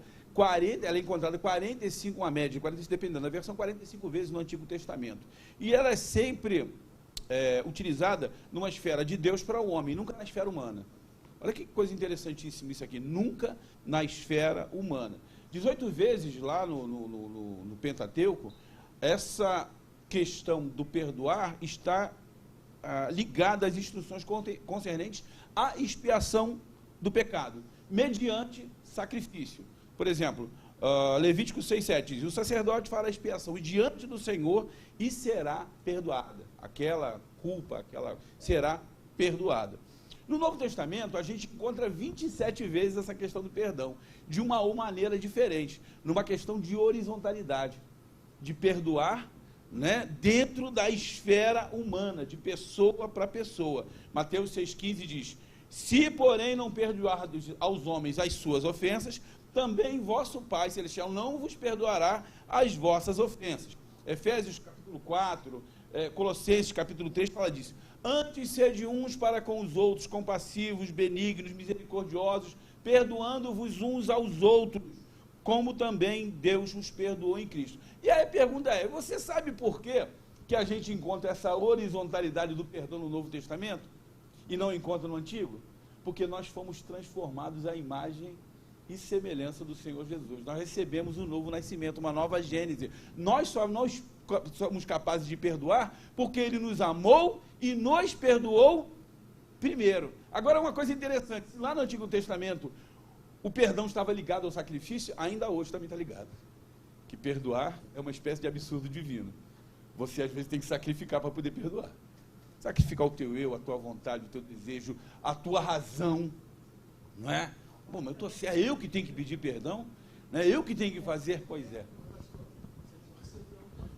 45, uma média de 45, dependendo da versão, 45 vezes no Antigo Testamento. E ela é sempre utilizada numa esfera de Deus para o homem, nunca na esfera humana. Olha que coisa interessantíssima isso aqui, nunca na esfera humana. 18 vezes lá no Pentateuco, essa questão do perdoar está ligada às instruções concernentes à expiação do pecado, mediante sacrifício. Por exemplo, Levítico 6,7 diz: o sacerdote fará expiação e diante do Senhor e será perdoada. Aquela culpa, será perdoada. No Novo Testamento, a gente encontra 27 vezes essa questão do perdão, de uma maneira diferente, numa questão de horizontalidade, de perdoar, né, dentro da esfera humana, de pessoa para pessoa. Mateus 6,15 diz: se, porém, não perdoardes aos homens as suas ofensas, também vosso Pai Celestial não vos perdoará as vossas ofensas. Efésios capítulo 4, Colossenses capítulo 3 fala disso. Antes sede uns para com os outros, compassivos, benignos, misericordiosos, perdoando-vos uns aos outros, como também Deus vos perdoou em Cristo. E aí a pergunta é, você sabe por quê que a gente encontra essa horizontalidade do perdão no Novo Testamento e não encontra no Antigo? Porque nós fomos transformados à imagem e semelhança do Senhor Jesus. Nós recebemos um novo nascimento, uma nova gênese. Nós somos capazes de perdoar porque Ele nos amou e nos perdoou primeiro. Agora, uma coisa interessante, lá no Antigo Testamento, o perdão estava ligado ao sacrifício, ainda hoje também está ligado. Que perdoar é uma espécie de absurdo divino. Você, às vezes, tem que sacrificar para poder perdoar. Sacrificar o teu eu, a tua vontade, o teu desejo, a tua razão, não é? Bom, mas é eu que tenho que pedir perdão? Não é eu que tenho que fazer? Pois é.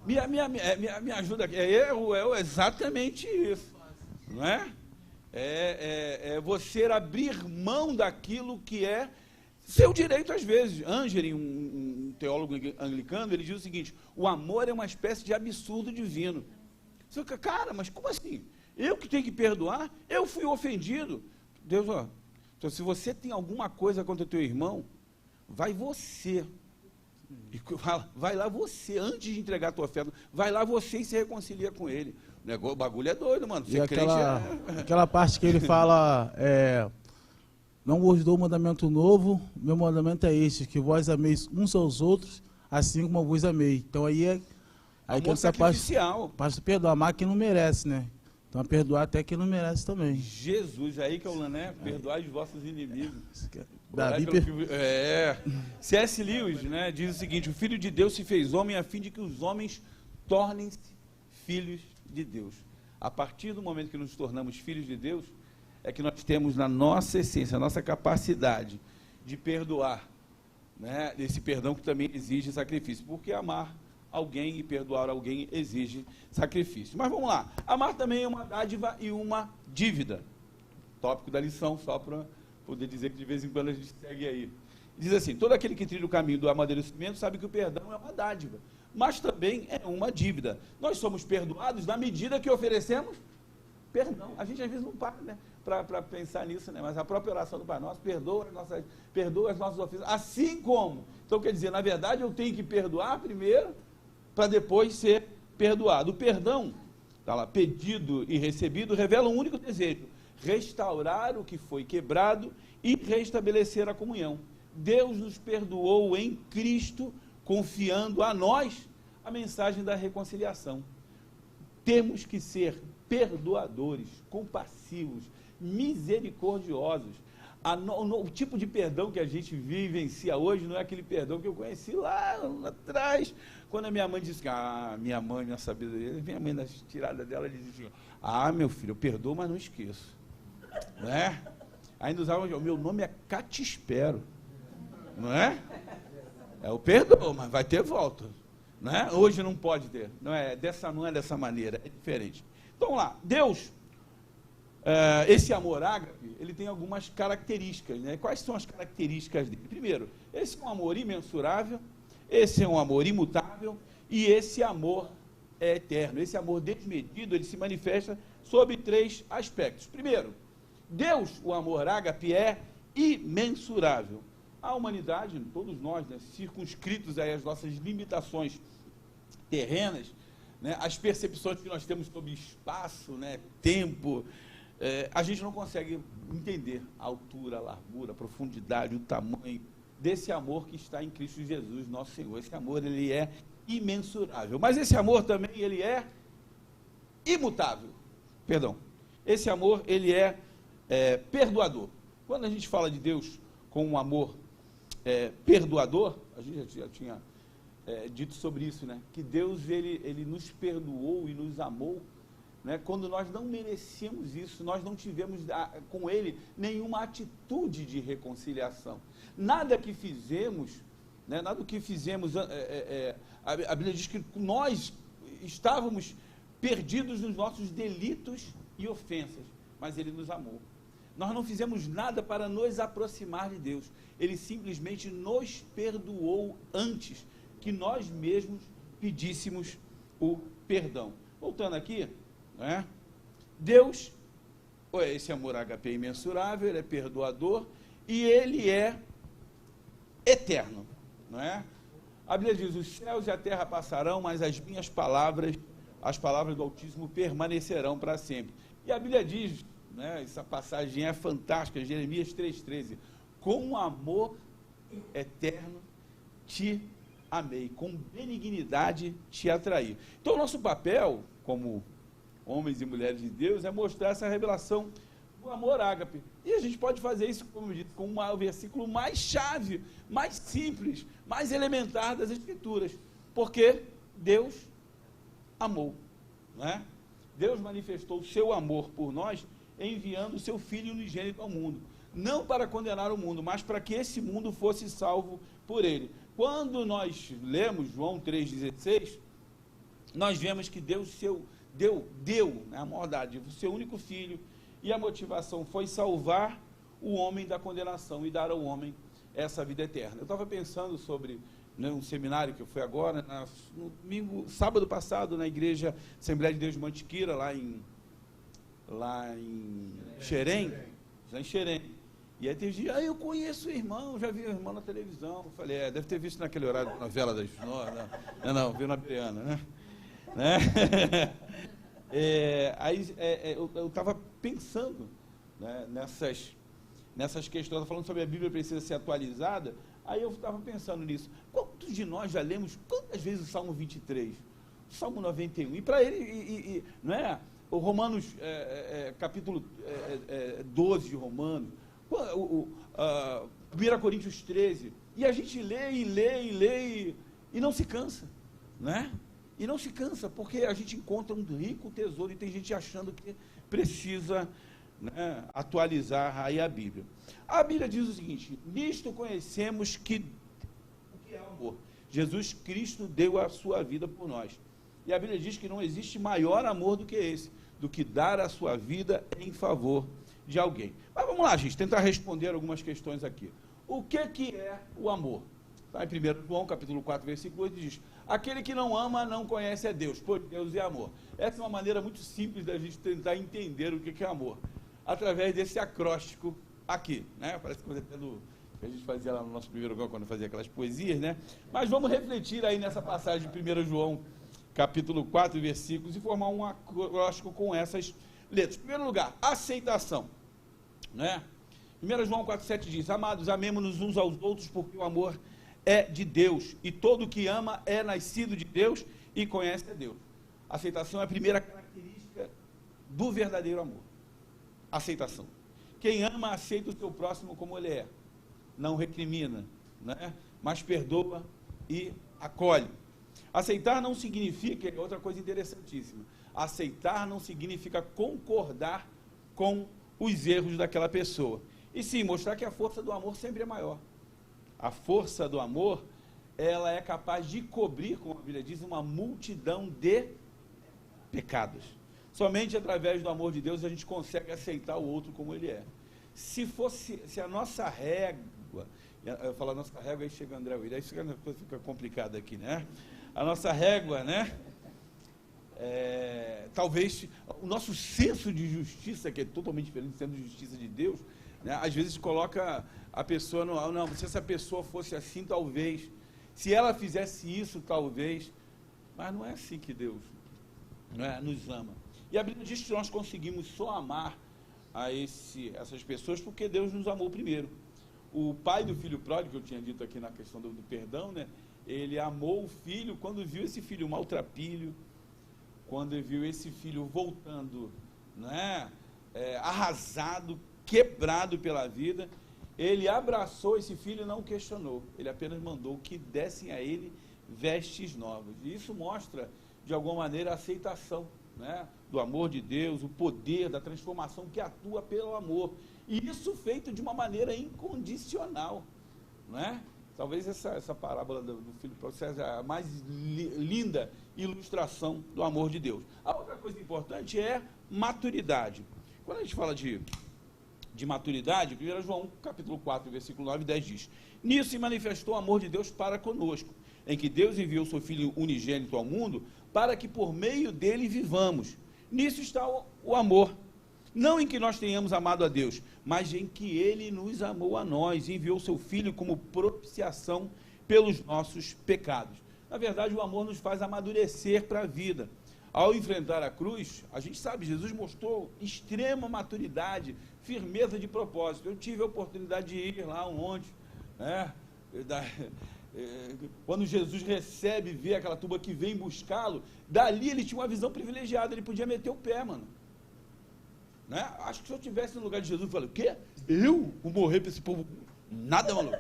Me ajuda aqui. É exatamente isso. Não é? É você abrir mão daquilo que é seu direito, às vezes. Ângelim, um teólogo anglicano, ele diz o seguinte: o amor é uma espécie de absurdo divino. Você fica, cara, mas como assim? Eu que tenho que perdoar? Eu fui ofendido. Deus, ó, então se você tem alguma coisa contra o teu irmão, vai você. Vai lá você, antes de entregar a tua oferta, vai lá você e se reconcilia com ele. O bagulho é doido, mano. Você
e aquela parte que ele fala, não vos dou um mandamento novo, meu mandamento é este, que vós ameis uns aos outros, assim como eu vos amei. Então aí
amor
que essa
sacrificial.
parte perdoar, amar quem não merece, né? Então perdoar até quem não merece também.
Jesus, aí que é o Lané, perdoai os vossos inimigos.
Davi
C.S. Lewis, né, diz o seguinte: o Filho de Deus se fez homem a fim de que os homens tornem-se filhos de Deus. A partir do momento que nos tornamos filhos de Deus, é que nós temos na nossa essência, a nossa capacidade de perdoar, né, esse perdão que também exige sacrifício, porque amar alguém e perdoar alguém exige sacrifício. Mas vamos lá, amar também é uma dádiva e uma dívida. Tópico da lição, só para poder dizer que de vez em quando a gente segue aí. Diz assim: todo aquele que trilha o caminho do amadurecimento sabe que o perdão é uma dádiva, mas também é uma dívida. Nós somos perdoados na medida que oferecemos perdão. A gente às vezes não para, né, para pensar nisso, né? Mas a própria oração do Pai Nosso perdoa as nossas ofensas, assim como. Então quer dizer, na verdade eu tenho que perdoar primeiro, para depois ser perdoado. O perdão, está lá, pedido e recebido, revela um único desejo: restaurar o que foi quebrado e restabelecer a comunhão. Deus nos perdoou em Cristo, confiando a nós a mensagem da reconciliação. Temos que ser perdoadores, compassivos, misericordiosos. O tipo de perdão que a gente vivencia hoje não é aquele perdão que eu conheci lá atrás, quando a minha mãe disse que, minha mãe, minha sabedoria, minha mãe, nas tiradas dela, dizia assim: meu filho, eu perdoo, mas não esqueço. Né? Ainda usava, o meu nome é Catispero, não é? É o perdão, mas vai ter volta. Né? Hoje não pode ter, não é dessa maneira, é diferente. Então vamos lá, Deus, esse amor ágape, ele tem algumas características, né? Quais são as características dele? Primeiro, esse é um amor imensurável, esse é um amor imutável, e esse amor é eterno. Esse amor desmedido, ele se manifesta sob 3 aspectos. Primeiro, Deus, o amor ágape, é imensurável. A humanidade, todos nós, né, circunscritos aí às nossas limitações terrenas, né, as percepções que nós temos sobre espaço, né, tempo, a gente não consegue entender a altura, a largura, a profundidade, o tamanho desse amor que está em Cristo Jesus, nosso Senhor. Esse amor, ele é imensurável. Mas esse amor também, ele é imutável. Perdão. Esse amor, ele é perdoador. Quando a gente fala de Deus com um amor perdoador, a gente já tinha dito sobre isso, né? Que Deus, ele nos perdoou e nos amou, né? Quando nós não merecíamos isso, nós não tivemos com Ele nenhuma atitude de reconciliação. Nada que fizemos, né? Nada que fizemos, a Bíblia diz que nós estávamos perdidos nos nossos delitos e ofensas, mas Ele nos amou. Nós não fizemos nada para nos aproximar de Deus. Ele simplesmente nos perdoou antes que nós mesmos pedíssemos o perdão. Voltando aqui, né? Deus, esse amor HP é imensurável, ele é perdoador e ele é eterno, não é? A Bíblia diz: os céus e a terra passarão, mas as minhas palavras, as palavras do Altíssimo permanecerão para sempre. E a Bíblia diz, né, essa passagem é fantástica, Jeremias 3,13: com amor eterno te amei, com benignidade te atraí. Então, o nosso papel, como homens e mulheres de Deus, é mostrar essa revelação do amor ágape. E a gente pode fazer isso, como eu disse, com um versículo mais chave, mais simples, mais elementar das Escrituras. Porque Deus amou, né? Deus manifestou o seu amor por nós, enviando o seu Filho unigênito ao mundo. Não para condenar o mundo, mas para que esse mundo fosse salvo por ele. Quando nós lemos João 3,16, nós vemos que Deus deu, né, a maior dádiva, o seu único Filho, e a motivação foi salvar o homem da condenação e dar ao homem essa vida eterna. Eu estava pensando sobre, né, um seminário que eu fui agora, no domingo, sábado passado, na igreja Assembleia de Deus de Mantiqueira, lá em Xerém, lá em Xerém. E aí teve dia, eu conheço o irmão, já vi o irmão na televisão. Eu falei, deve ter visto naquele horário, na vela das noras, não, viu na Beana, né? Aí eu estava pensando, né, nessas questões, falando sobre a Bíblia precisa ser atualizada. Aí eu estava pensando nisso. Quantos de nós já lemos, quantas vezes o Salmo 23, o Salmo 91? E para ele, não é? O Romanos, capítulo 12 de Romanos, 1 Coríntios 13, e a gente lê e não se cansa, né? E não se cansa, porque a gente encontra um rico tesouro e tem gente achando que precisa, né, atualizar aí a Bíblia. A Bíblia diz o seguinte: nisto conhecemos o que é amor. Jesus Cristo deu a sua vida por nós. E a Bíblia diz que não existe maior amor do que esse, do que dar a sua vida em favor de alguém. Mas vamos lá, gente, tentar responder algumas questões aqui. O que é o amor? Está em 1 João, capítulo 4, versículo 8, diz: aquele que não ama não conhece a Deus, pois Deus é amor. Essa é uma maneira muito simples da gente tentar entender o que é amor, através desse acróstico aqui, né? Parece coisa até que a gente fazia lá no nosso primeiro grau, quando fazia aquelas poesias, né? Mas vamos refletir aí nessa passagem de 1 João, capítulo 4, versículos, e formar um acróstico com essas letras. Em primeiro lugar, aceitação, né? 1 João 4,7 diz: amados, amemo-nos uns aos outros, porque o amor é de Deus, e todo que ama é nascido de Deus e conhece a Deus. Aceitação é a primeira característica do verdadeiro amor. Aceitação. Quem ama, aceita o seu próximo como ele é. Não recrimina, né? Mas perdoa e acolhe. Aceitar não significa, outra coisa interessantíssima, aceitar não significa concordar com os erros daquela pessoa. E sim, mostrar que a força do amor sempre é maior. A força do amor, ela é capaz de cobrir, como a Bíblia diz, uma multidão de pecados. Somente através do amor de Deus a gente consegue aceitar o outro como ele é. Se a nossa régua, eu falo a nossa régua, aí chega o André William, aí fica complicado aqui, né? A nossa régua, né? Talvez o nosso senso de justiça, que é totalmente diferente do senso de justiça de Deus, né? Às vezes coloca a pessoa não, se essa pessoa fosse assim, talvez, se ela fizesse isso, talvez, mas não é assim que Deus, né, nos ama. E a Bíblia diz que nós conseguimos só amar a essas pessoas porque Deus nos amou primeiro. O pai do filho pródigo, que eu tinha dito aqui na questão do perdão, né, ele amou o filho quando viu esse filho maltrapilho, quando ele viu esse filho voltando, né, arrasado, quebrado pela vida. Ele abraçou esse filho e não questionou. Ele apenas mandou que dessem a ele vestes novas. E isso mostra, de alguma maneira, a aceitação, né, do amor de Deus, o poder da transformação que atua pelo amor. E isso feito de uma maneira incondicional, né? Talvez essa parábola do filho seja a mais linda ilustração do amor de Deus. A outra coisa importante é maturidade. Quando a gente fala de maturidade, 1 João, capítulo 4, versículo 9 e 10 diz: nisso se manifestou o amor de Deus para conosco, em que Deus enviou seu Filho unigênito ao mundo, para que por meio dele vivamos. Nisso está o amor, não em que nós tenhamos amado a Deus, mas em que ele nos amou a nós, e enviou seu Filho como propiciação pelos nossos pecados. Na verdade, o amor nos faz amadurecer para a vida. Ao enfrentar a cruz, a gente sabe, Jesus mostrou extrema maturidade, firmeza de propósito. Eu tive a oportunidade de ir lá ontem, né? Quando Jesus recebe, vê aquela turma que vem buscá-lo, dali ele tinha uma visão privilegiada, ele podia meter o pé, mano. Né? Acho que se eu estivesse no lugar de Jesus, eu falei: o quê? Eu vou morrer para esse povo? Nada, maluco.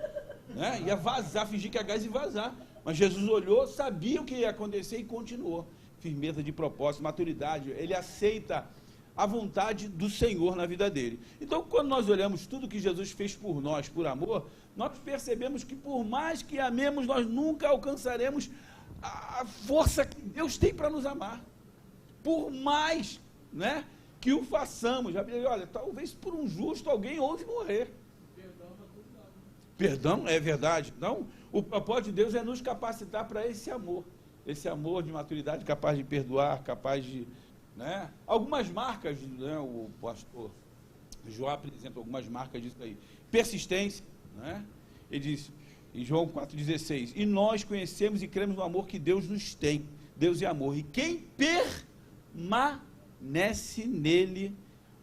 Né? Ia vazar, fingir que é gás e vazar. Mas Jesus olhou, sabia o que ia acontecer e continuou. Firmeza de propósito, maturidade, ele aceita a vontade do Senhor na vida dele. Então, quando nós olhamos tudo que Jesus fez por nós, por amor, nós percebemos que por mais que amemos, nós nunca alcançaremos a força que Deus tem para nos amar. Por mais, né, que o façamos. Já olha, talvez por um justo alguém ouse morrer. Perdão, é verdade. Não, o propósito de Deus é nos capacitar para esse amor de maturidade, capaz de perdoar, capaz de... Né? Algumas marcas, né, o pastor João apresenta algumas marcas disso aí. Persistência, né? Ele diz, em João 4,16, e nós conhecemos e cremos no amor que Deus nos tem. Deus é amor. E quem permanece nele,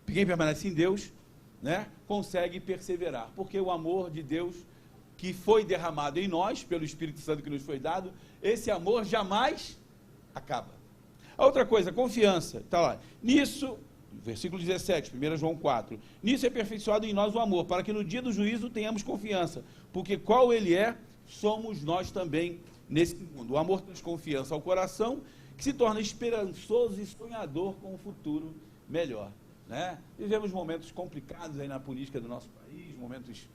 quem permanece em Deus, né, consegue perseverar. Porque o amor de Deus que foi derramado em nós, pelo Espírito Santo que nos foi dado, esse amor jamais acaba. A outra coisa, confiança, está lá. Nisso, versículo 17, 1 João 4, nisso é aperfeiçoado em nós o amor, para que no dia do juízo tenhamos confiança, porque qual ele é, somos nós também nesse mundo. O amor traz confiança ao coração, que se torna esperançoso e sonhador com um futuro melhor. Né? Vivemos momentos complicados aí na política do nosso país, momentos,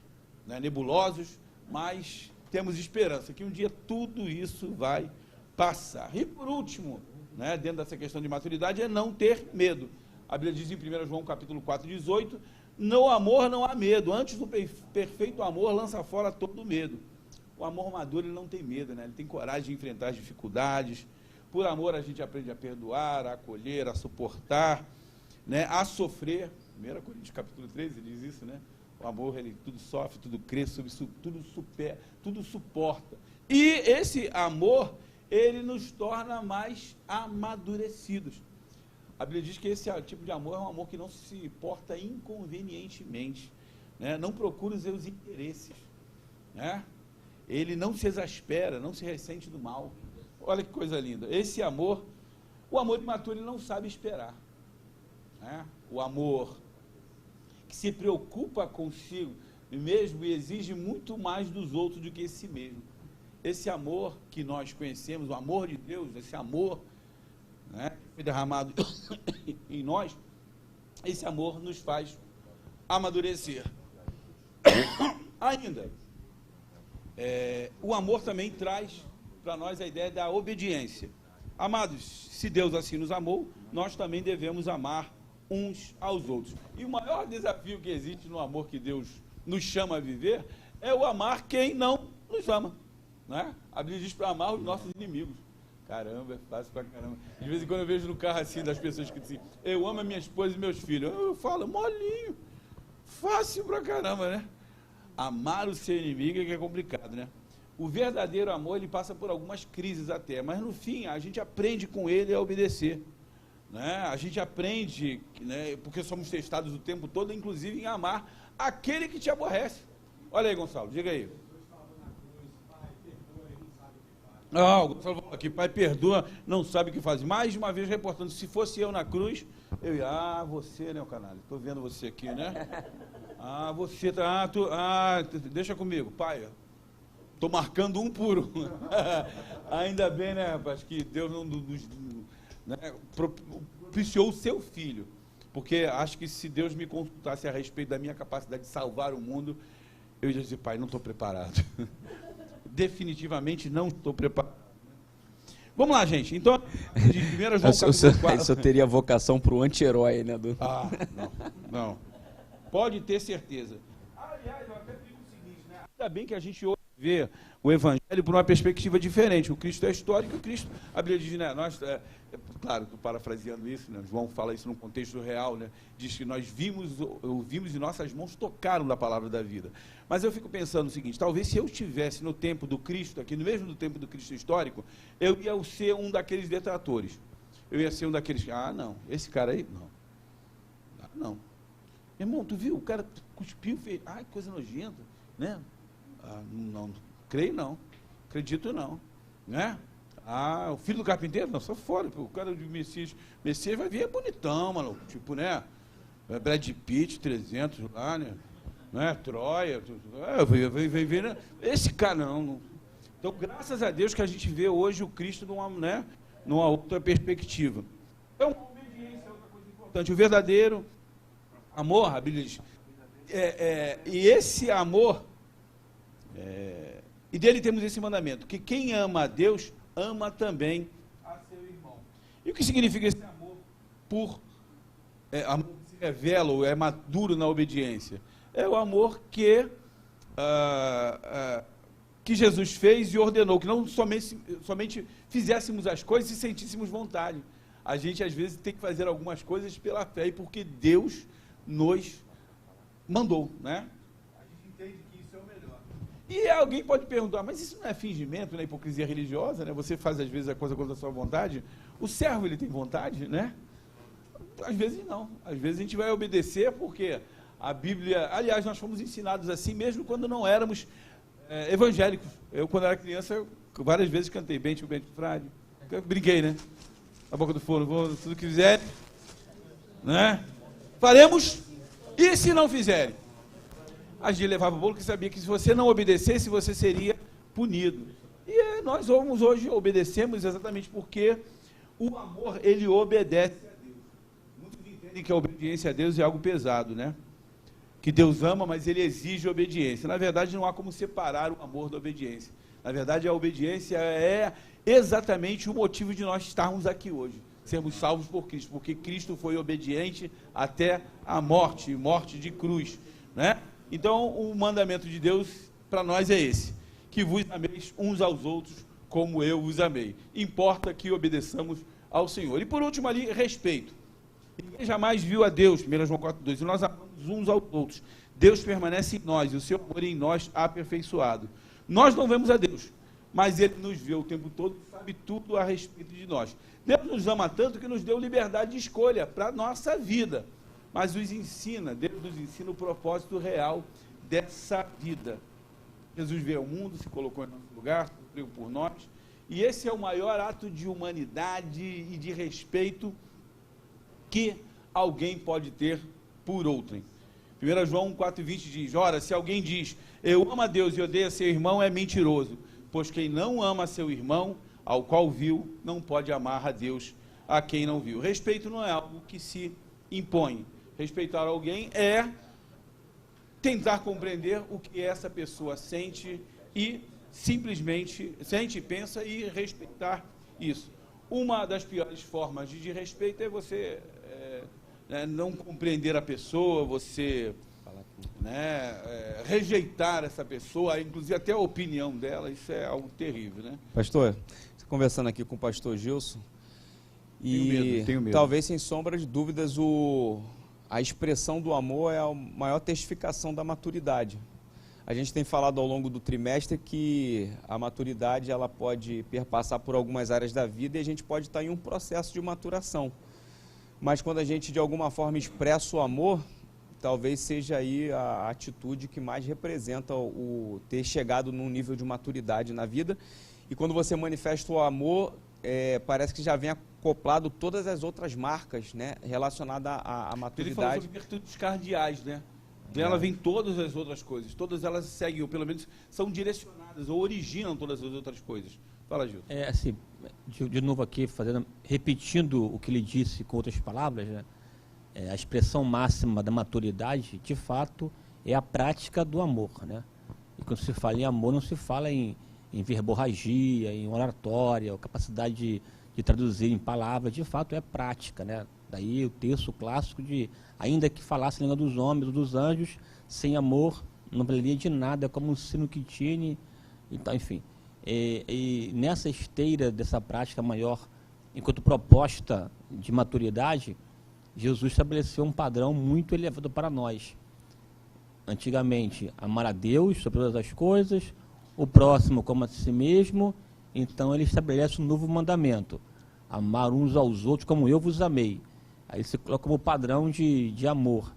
né, nebulosos, mas temos esperança que um dia tudo isso vai passar. E por último, né, dentro dessa questão de maturidade, é não ter medo. A Bíblia diz em 1 João capítulo 4, 18, no amor não há medo, antes do perfeito amor lança fora todo medo. O amor maduro, ele não tem medo, né? Ele tem coragem de enfrentar as dificuldades. Por amor a gente aprende a perdoar, a acolher, a suportar, né, a sofrer. 1 Coríntios capítulo 13 diz isso, né? O amor, ele tudo sofre, tudo crê, tudo supera, tudo suporta. E esse amor, ele nos torna mais amadurecidos. A Bíblia diz que esse tipo de amor é um amor que não se porta inconvenientemente, né? Não procura os seus interesses, né? Ele não se exaspera, não se ressente do mal. Olha que coisa linda. Esse amor, o amor imaturo, ele não sabe esperar, né? O amor que se preocupa consigo mesmo e exige muito mais dos outros do que si mesmo. Esse amor que nós conhecemos, o amor de Deus, esse amor, né, que foi derramado em nós, esse amor nos faz amadurecer. Ainda, o amor também traz para nós a ideia da obediência. Amados, se Deus assim nos amou, nós também devemos amar uns aos outros. E o maior desafio que existe no amor que Deus nos chama a viver é o amar quem não nos ama, né? A Bíblia diz para amar os nossos inimigos. Caramba, é fácil pra caramba. De vez em quando eu vejo no carro assim, das pessoas que dizem, eu amo a minha esposa e meus filhos. Eu falo, molinho, fácil pra caramba, né? Amar o seu inimigo é que é complicado, né? O verdadeiro amor, ele passa por algumas crises até, mas no fim, a gente aprende com ele a obedecer, né? A gente aprende, né, porque somos testados o tempo todo, inclusive em amar aquele que te aborrece. Olha aí, Gonçalo, diga aí. O Gonçalo falou aqui, pai perdoa, não sabe o que faz. Mais uma vez reportando, se fosse eu na cruz, eu ia, você, né, o canalha, estou vendo você aqui, né? Você, deixa comigo, pai, estou marcando um por um. Ainda bem, né, rapaz, que Deus não nos, né, propiciou o seu filho, porque acho que se Deus me consultasse a respeito da minha capacidade de salvar o mundo, eu ia dizer, pai, não estou preparado. Definitivamente não estou preparado. Vamos lá, gente. Então, de 1 João capítulo 4...
Só teria vocação para o anti-herói, né?
Não. Pode ter certeza. Aliás, eu até digo o seguinte, né? Ainda bem que a gente hoje vê o Evangelho por uma perspectiva diferente. O Cristo é histórico, o Cristo... A Bíblia diz, né? Nós, claro, parafraseando isso, né? João fala isso num contexto real, né? Diz que nós ouvimos e nossas mãos tocaram da palavra da vida. Mas eu fico pensando o seguinte, talvez se eu estivesse no tempo do Cristo, aqui no mesmo do tempo do Cristo histórico, eu ia ser um daqueles detratores. Eu ia ser um daqueles, não, esse cara aí, não. Irmão, tu viu? O cara cuspiu, fez, que coisa nojenta, né? Não, creio não, acredito não, né? O filho do carpinteiro, não, só fora, o cara de Messias vai vir, é bonitão, maluco, tipo, né? Brad Pitt, 300 lá, né? Troia, né? Esse cara não. Então, graças a Deus que a gente vê hoje o Cristo numa outra perspectiva. Então, a obediência é outra coisa importante. O verdadeiro amor, a Bíblia diz, e esse amor, e dele temos esse mandamento, que quem ama a Deus, ama também a seu irmão. E o que significa esse amor? Amor que se revela ou é maduro na obediência? É o amor que que Jesus fez e ordenou, que não somente fizéssemos as coisas e sentíssemos vontade. A gente, às vezes, tem que fazer algumas coisas pela fé e porque Deus nos mandou, né? A gente entende que isso é o melhor. E alguém pode perguntar, mas isso não é fingimento, né? Hipocrisia religiosa, né? Você faz, às vezes, a coisa contra a sua vontade. O servo, ele tem vontade, né? Às vezes não. Às vezes a gente vai obedecer porque a Bíblia... Aliás, nós fomos ensinados assim mesmo quando não éramos evangélicos. Eu, quando era criança, várias vezes cantei bem, tipo, bem, frade. Brinquei, né? Na boca do forno, vou, tudo que fizer, né? Faremos, e se não fizerem? A gente levava o bolo, que sabia que se você não obedecesse, você seria punido. E nós hoje obedecemos exatamente porque o amor, ele obedece a Deus. Muitos entendem que a obediência a Deus é algo pesado, né? Que Deus ama, mas ele exige obediência. Na verdade, não há como separar o amor da obediência. Na verdade, a obediência é exatamente o motivo de nós estarmos aqui hoje. Sermos salvos por Cristo, porque Cristo foi obediente até a morte, morte de cruz, né? Então, o mandamento de Deus para nós é esse, que vos ameis uns aos outros como eu os amei. Importa que obedeçamos ao Senhor. E por último ali, respeito. Ninguém jamais viu a Deus, 1 João 4,2, e nós amamos uns aos outros. Deus permanece em nós, e o seu amor em nós aperfeiçoado. Nós não vemos a Deus, mas Ele nos vê o tempo todo, sabe tudo a respeito de nós. Deus nos ama tanto que nos deu liberdade de escolha para a nossa vida, mas Deus nos ensina o propósito real dessa vida. Jesus veio ao mundo, se colocou em nosso lugar, sofreu por nós, e esse é o maior ato de humanidade e de respeito que alguém pode ter por outrem. 1 João 4,20 diz, ora, se alguém diz, eu amo a Deus e odeio a seu irmão, é mentiroso, pois quem não ama seu irmão, ao qual viu, não pode amar a Deus, a quem não viu. Respeito não é algo que se impõe. Respeitar alguém é tentar compreender o que essa pessoa sente e simplesmente sente, pensa e respeitar isso. Uma das piores formas de respeito é você não compreender a pessoa, você rejeitar essa pessoa, inclusive até a opinião dela, isso é algo terrível, né?
Pastor, conversando aqui com o pastor Gilson, e
tenho medo.
Talvez sem sombra de dúvidas a expressão do amor é a maior testificação da maturidade. A gente tem falado ao longo do trimestre que a maturidade ela pode perpassar por algumas áreas da vida e a gente pode estar em um processo de maturação. Mas quando a gente de alguma forma expressa o amor, talvez seja aí a atitude que mais representa o ter chegado num nível de maturidade na vida. E quando você manifesta o amor, parece que já vem acoplado todas as outras marcas, né, relacionadas à maturidade.
Ele falou sobre virtudes cardeais, né? Dela vem todas as outras coisas, todas elas seguem, ou pelo menos são direcionadas, ou originam todas as outras coisas. Fala, Gil.
Assim, de novo aqui, repetindo o que ele disse com outras palavras, né? A expressão máxima da maturidade, de fato, é a prática do amor, né? E quando se fala em amor, não se fala em verborragia, em oratória, capacidade de traduzir em palavras, de fato é prática, né? Daí o texto clássico de, ainda que falasse a língua dos homens ou dos anjos, sem amor não valeria de nada, é como um sino que tine, então, enfim. E nessa esteira dessa prática maior, enquanto proposta de maturidade, Jesus estabeleceu um padrão muito elevado para nós. Antigamente, amar a Deus sobre todas as coisas, o próximo como a si mesmo. Então ele estabelece um novo mandamento, amar uns aos outros como eu vos amei. Aí se coloca como padrão de amor.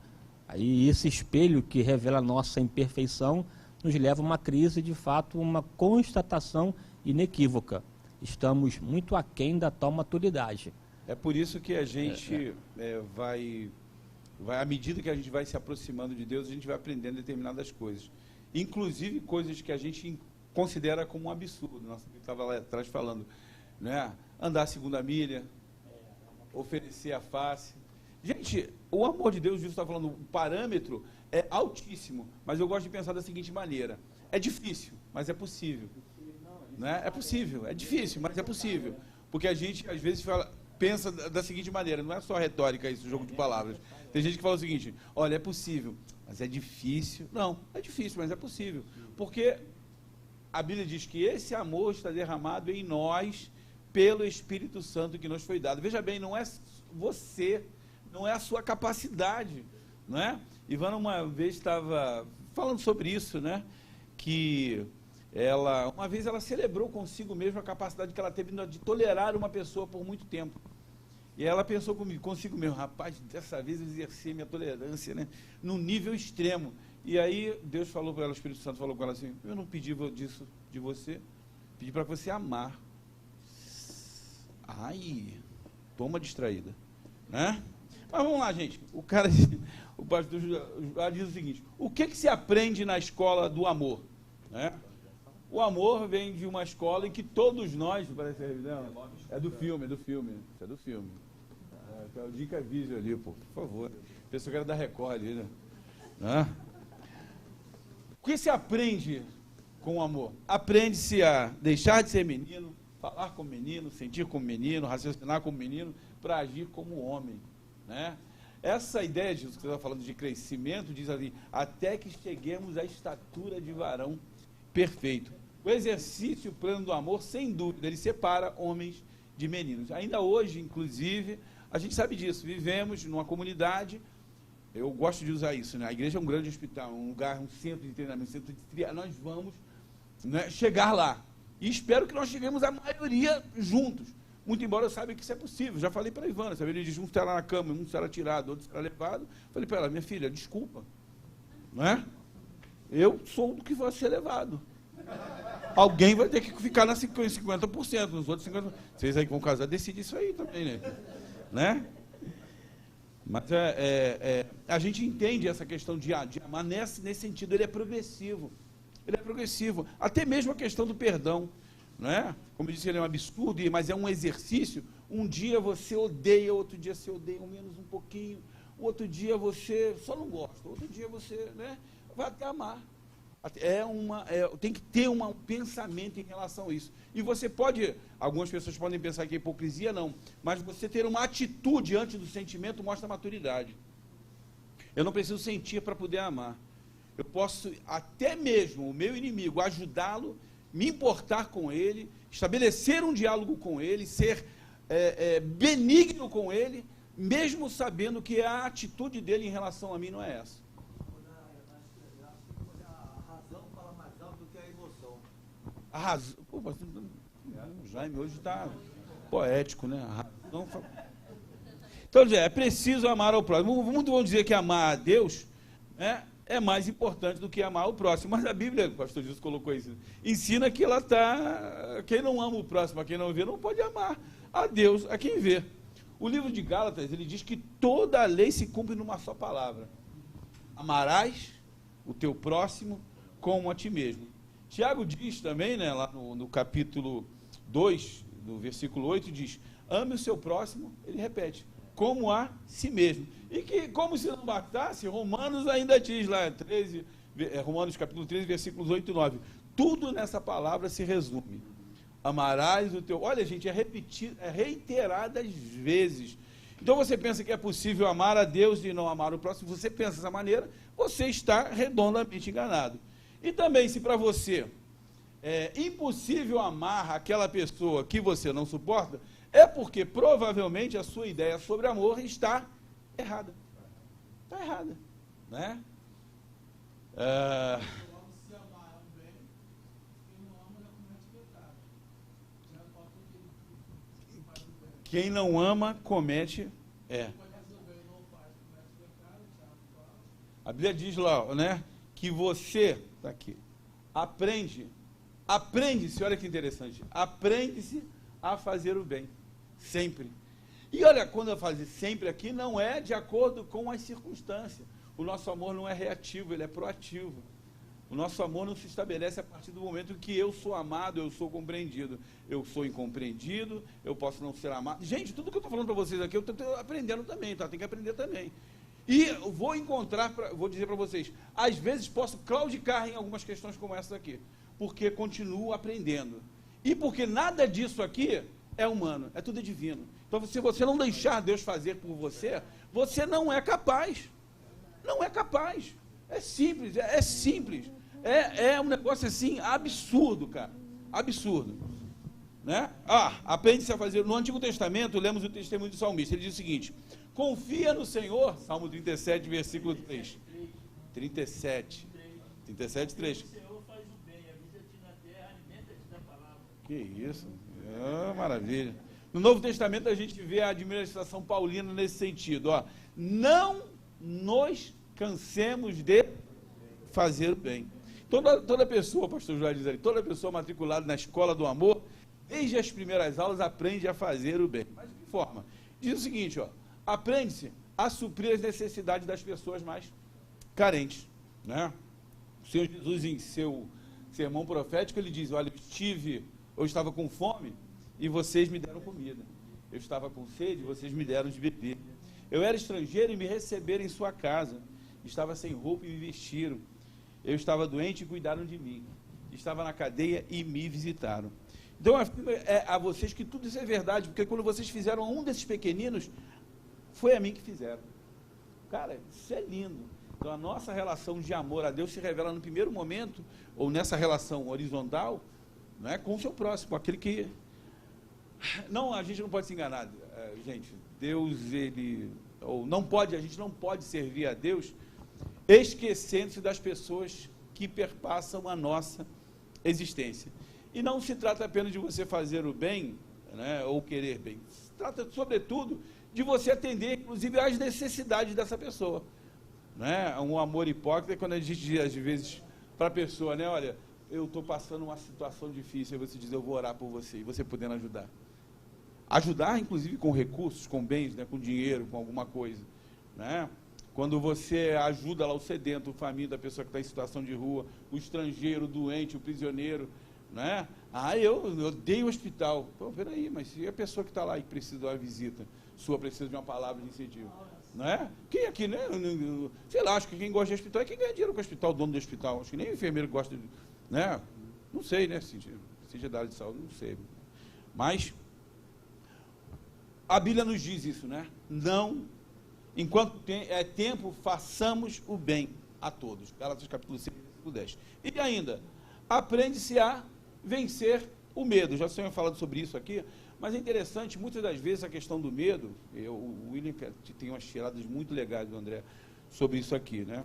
Aí esse espelho que revela a nossa imperfeição nos leva a uma crise, de fato, uma constatação inequívoca. Estamos muito aquém da tal maturidade.
É por isso que a gente vai, à medida que a gente vai se aproximando de Deus, a gente vai aprendendo determinadas coisas. Inclusive coisas que a gente considera como um absurdo. Nossa, eu estava lá atrás falando, né? Andar a segunda milha, oferecer a face. Gente, o amor de Deus, Jesus está falando, o parâmetro é altíssimo, mas eu gosto de pensar da seguinte maneira: é difícil, mas é possível. Né? É possível, é difícil, mas é possível. Porque a gente, às vezes, pensa da seguinte maneira, não é só retórica isso, jogo de palavras. Tem gente que fala o seguinte: olha, é possível, mas é difícil. Não, é difícil, mas é possível. Porque a Bíblia diz que esse amor está derramado em nós pelo Espírito Santo que nos foi dado. Veja bem, não é você, não é a sua capacidade, não é? Ivana uma vez estava falando sobre isso, né? Que uma vez ela celebrou consigo mesma a capacidade que ela teve de tolerar uma pessoa por muito tempo. E ela pensou consigo mesmo, rapaz, dessa vez eu exerci minha tolerância, né, num nível extremo. E aí Deus falou para ela, o Espírito Santo falou com ela assim, eu não pedi disso de você, pedi para você amar. Ai, toma distraída, né? Mas vamos lá, gente, o pastor diz o seguinte, o que se aprende na escola do amor? Né? O amor vem de uma escola em que todos nós, parece é do filme, isso é do filme. É o Dica Vídeo ali, pô, por favor. Pessoa que era da Record ali, né? O que se aprende com o amor? Aprende-se a deixar de ser menino, falar como menino, sentir como menino, raciocinar como menino, para agir como homem, né? Essa ideia de que você está falando de crescimento, diz ali, até que cheguemos à estatura de varão perfeito. O exercício pleno do amor, sem dúvida, ele separa homens de meninos. Ainda hoje, inclusive, a gente sabe disso, vivemos numa comunidade, eu gosto de usar isso, né? A igreja é um grande hospital, um lugar, um centro de treinamento, um centro de triagem, nós vamos, né, chegar lá. E espero que nós cheguemos a maioria juntos. Muito embora eu saiba que isso é possível. Já falei para a Ivana, sabe? Ele diz, um estará na cama, um será tirado, outro será levado. Falei para ela, minha filha, desculpa, não é? Eu sou do que vai ser levado. Alguém vai ter que ficar na 50%, nos outros 50%. Vocês aí que vão casar, decidem isso aí também, né? Mas a gente entende essa questão de amar, nesse sentido, ele é progressivo. Ele é progressivo. Até mesmo a questão do perdão, não é? Como eu disse, ele é um absurdo, mas é um exercício. Um dia você odeia, outro dia você odeia menos um pouquinho, outro dia você só não gosta, outro dia você, né, vai até amar. Tem que ter um pensamento em relação a isso. E você pode, algumas pessoas podem pensar que é hipocrisia, não, mas você ter uma atitude antes do sentimento mostra maturidade. Eu não preciso sentir para poder amar. Eu posso, até mesmo o meu inimigo, ajudá-lo, me importar com ele, estabelecer um diálogo com ele, ser benigno com ele, mesmo sabendo que a atitude dele em relação a mim não é essa. A razão, pô, o Jaime hoje está poético, né? A razão fala... Então, é preciso amar ao próximo. Muitos vão dizer que amar a Deus é mais importante do que amar o próximo. Mas a Bíblia, o pastor Jesus colocou isso, ensina que quem não ama o próximo, a quem não vê, não pode amar a Deus, a quem vê. O livro de Gálatas, ele diz que toda a lei se cumpre numa só palavra. Amarás o teu próximo como a ti mesmo. Tiago diz também, né, lá no capítulo 2, no versículo 8, diz, ame o seu próximo, ele repete, como a si mesmo. E que, como se não bastasse, Romanos ainda diz lá, Romanos capítulo 13, versículos 8 e 9, tudo nessa palavra se resume. Amarás o teu... Olha, gente, é reiteradas vezes. Então você pensa que é possível amar a Deus e não amar o próximo, você pensa dessa maneira, você está redondamente enganado. E também, se para você é impossível amar aquela pessoa que você não suporta, é porque provavelmente a sua ideia sobre amor está errada. Está errada, né? Quem não ama, comete... A Bíblia diz lá, né, que você... Está aqui. Aprende-se, olha que interessante, aprende-se a fazer o bem, sempre. E olha, quando eu falo sempre aqui, não é de acordo com as circunstâncias. O nosso amor não é reativo, ele é proativo. O nosso amor não se estabelece a partir do momento que eu sou amado, eu sou compreendido. Eu sou incompreendido, eu posso não ser amado. Gente, tudo que eu estou falando para vocês aqui, eu estou aprendendo também, tá? Tem que aprender também. E eu vou dizer para vocês, às vezes posso claudicar em algumas questões como essa aqui, porque continuo aprendendo. E porque nada disso aqui é humano, é tudo divino. Então, se você não deixar Deus fazer por você, você não é capaz. Não é capaz. É simples, é simples. É um negócio assim absurdo, cara. Absurdo. Né? Aprende-se a fazer. No Antigo Testamento, lemos o testemunho do salmista. Ele diz o seguinte: confia no Senhor, Salmo 37, versículo 3. 37, 3. Que isso, maravilha. No Novo Testamento a gente vê a administração paulina nesse sentido, não nos cansemos de fazer o bem. Toda pessoa, pastor João diz ali, toda pessoa matriculada na escola do amor, desde as primeiras aulas aprende a fazer o bem. Mas de que forma? Diz o seguinte, aprende-se a suprir as necessidades das pessoas mais carentes, né? O Senhor Jesus, em seu sermão profético, ele diz: olha, eu estava com fome e vocês me deram comida. Eu estava com sede e vocês me deram de beber. Eu era estrangeiro e me receberam em sua casa. Estava sem roupa e me vestiram. Eu estava doente e cuidaram de mim. Estava na cadeia e me visitaram. Então, afirmo a vocês que tudo isso é verdade, porque quando vocês fizeram a um desses pequeninos, foi a mim que fizeram. Cara, isso é lindo. Então, a nossa relação de amor a Deus se revela no primeiro momento, ou nessa relação horizontal, não é, com o seu próximo, aquele que... Não, a gente não pode se enganar, gente. Deus, a gente não pode servir a Deus esquecendo-se das pessoas que perpassam a nossa existência. E não se trata apenas de você fazer o bem, né, ou querer bem. Se trata, sobretudo, de você atender, inclusive, às necessidades dessa pessoa. Né? Um amor hipócrita é quando a gente diz, às vezes, para a pessoa, né, olha, eu estou passando uma situação difícil, aí você diz, eu vou orar por você, e você podendo ajudar. Ajudar, inclusive, com recursos, com bens, né, com dinheiro, com alguma coisa. Né? Quando você ajuda lá o sedento, o faminto, a pessoa que está em situação de rua, o estrangeiro, o doente, o prisioneiro, né? Eu odeio o hospital. Pô, peraí, mas se a pessoa que está lá e precisa de uma visita, sua precisa de uma palavra de incentivo, né? Quem aqui, né? Sei lá, acho que quem gosta de hospital é quem ganha dinheiro com o hospital, o dono do hospital. Acho que nem o enfermeiro gosta de, né? Não sei, né? Seja da área de saúde, não sei. Mas a Bíblia nos diz isso, né? Não, enquanto é tempo, façamos o bem a todos. Gálatas capítulo 6, versículo 10. E ainda, aprende-se a vencer o medo. Já tinha falado sobre isso aqui, mas é interessante, muitas das vezes a questão do medo, o William tem umas tiradas muito legais do André sobre isso aqui, né?